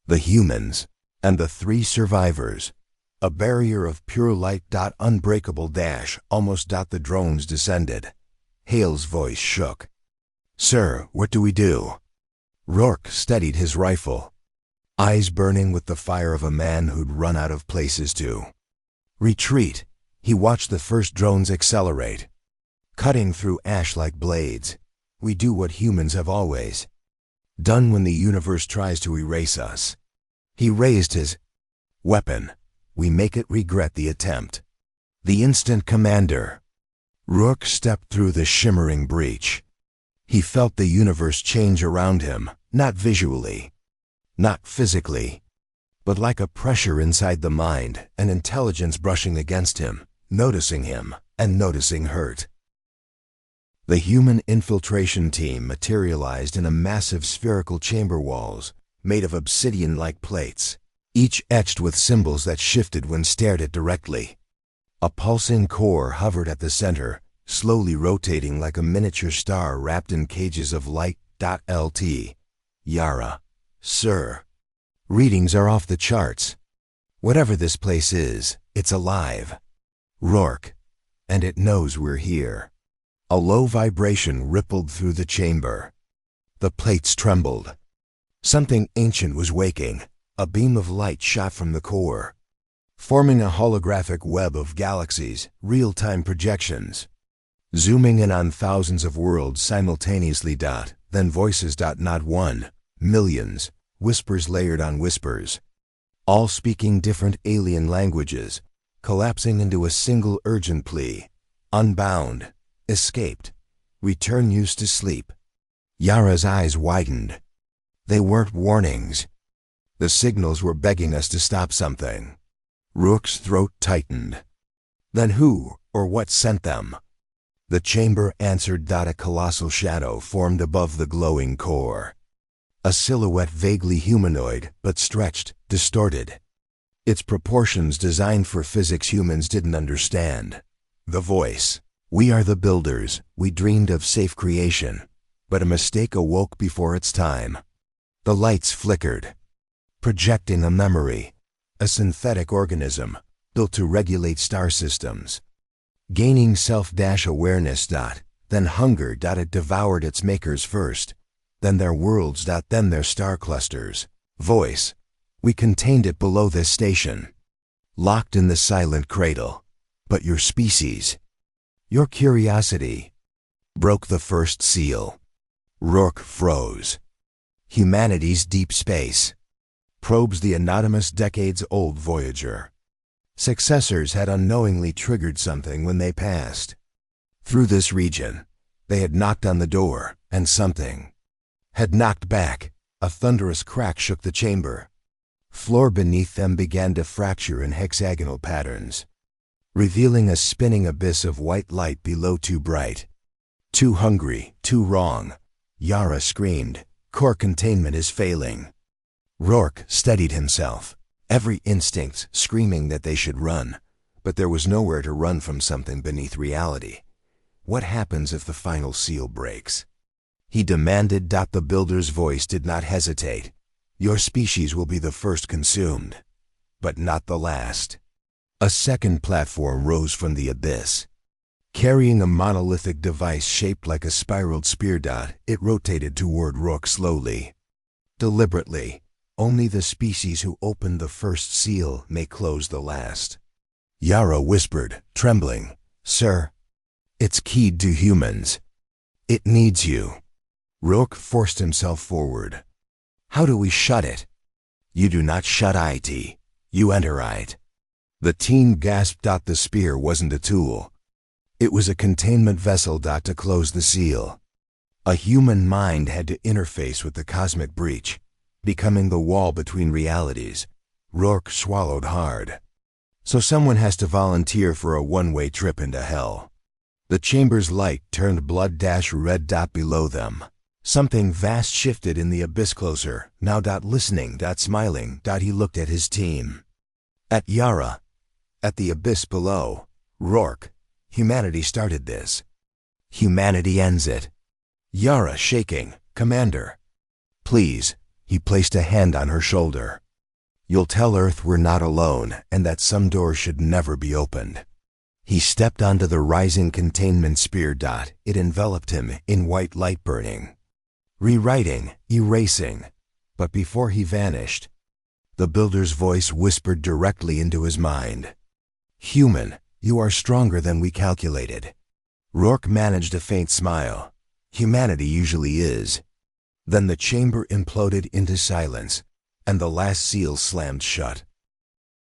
S1: The humans, and the 3 survivors. A barrier of pure light. Unbreakable. Almost. The drones descended. Hale's voice shook. Sir, what do we do? Rourke steadied his rifle. Eyes burning with the fire of a man who'd run out of places to retreat. He watched the first drones accelerate. Cutting through ash like blades. We do what humans have always done when the universe tries to erase us. He raised his weapon. We make it regret the attempt. The instant, Commander. Rourke stepped through the shimmering breach. He felt the universe change around him, not visually, not physically, but like a pressure inside the mind, an intelligence brushing against him, noticing him, and noticing hurt. The human infiltration team materialized in a massive spherical chamber walls, made of obsidian-like plates, each etched with symbols that shifted when stared at directly. A pulsing core hovered at the center, slowly rotating like a miniature star wrapped in cages of light. Lt. Yara. Sir. Readings are off the charts. Whatever this place is, it's alive. Rourke. And it knows we're here. A low vibration rippled through the chamber. The plates trembled. Something ancient was waking. A beam of light shot from the core, forming a holographic web of galaxies, real-time projections. Zooming in on thousands of worlds simultaneously. Then voices. Not one, millions, whispers layered on whispers. All speaking different alien languages, collapsing into a single urgent plea. Unbound. Escaped. Return used to sleep. Yara's eyes widened. They weren't warnings. The signals were begging us to stop something. Rourke's throat tightened. Then who or what sent them? The chamber answered. A colossal shadow formed above the glowing core. A silhouette vaguely humanoid, but stretched, distorted. Its proportions designed for physics humans didn't understand. The voice. We are the builders. We dreamed of safe creation. But a mistake awoke before its time. The lights flickered, projecting a memory, a synthetic organism, built to regulate star systems. Gaining self-awareness. Then hunger. It devoured its makers first, then their worlds. Then their star clusters. Voice. We contained it below this station, locked in the silent cradle. But your species, your curiosity, broke the first seal. Rourke froze. Humanity's deep space. Probes the anonymous decades-old Voyager. Successors had unknowingly triggered something when they passed through this region. They had knocked on the door, and something had knocked back. A thunderous crack shook the chamber. Floor beneath them began to fracture in hexagonal patterns, revealing a spinning abyss of white light below. Too bright. Too hungry. Too wrong. Yara screamed. Core containment is failing. Rourke steadied himself, every instinct screaming that they should run. But there was nowhere to run from something beneath reality. What happens if the final seal breaks? He demanded. The builder's voice did not hesitate. Your species will be the first consumed, but not the last. A second platform rose from the abyss. Carrying a monolithic device shaped like a spiraled spear. It rotated toward Rourke slowly. Deliberately, only the species who opened the first seal may close the last. Xyros whispered, trembling, "Sir, it's keyed to humans. It needs you." Rourke forced himself forward. "How do we shut it?" "You do not shut it. You enter it." The teen gasped. The spear wasn't a tool. It was a containment vessel. To close the seal. A human mind had to interface with the cosmic breach, becoming the wall between realities. Rourke swallowed hard. So someone has to volunteer for a one-way trip into hell. The chamber's light turned blood-red. Below them. Something vast shifted in the abyss closer. Now. Listening. Smiling. He looked at his team. At Yara. At the abyss below. Rourke. Humanity started this. Humanity ends it. Yara shaking. "Commander. Please." He placed a hand on her shoulder. "You'll tell Earth we're not alone and that some doors should never be opened." He stepped onto the rising containment spear. It enveloped him in white light burning. Rewriting, erasing. But before he vanished, the builder's voice whispered directly into his mind. "Human, you are stronger than we calculated." Rourke managed a faint smile. Humanity usually is. Then the chamber imploded into silence, and the last seal slammed shut.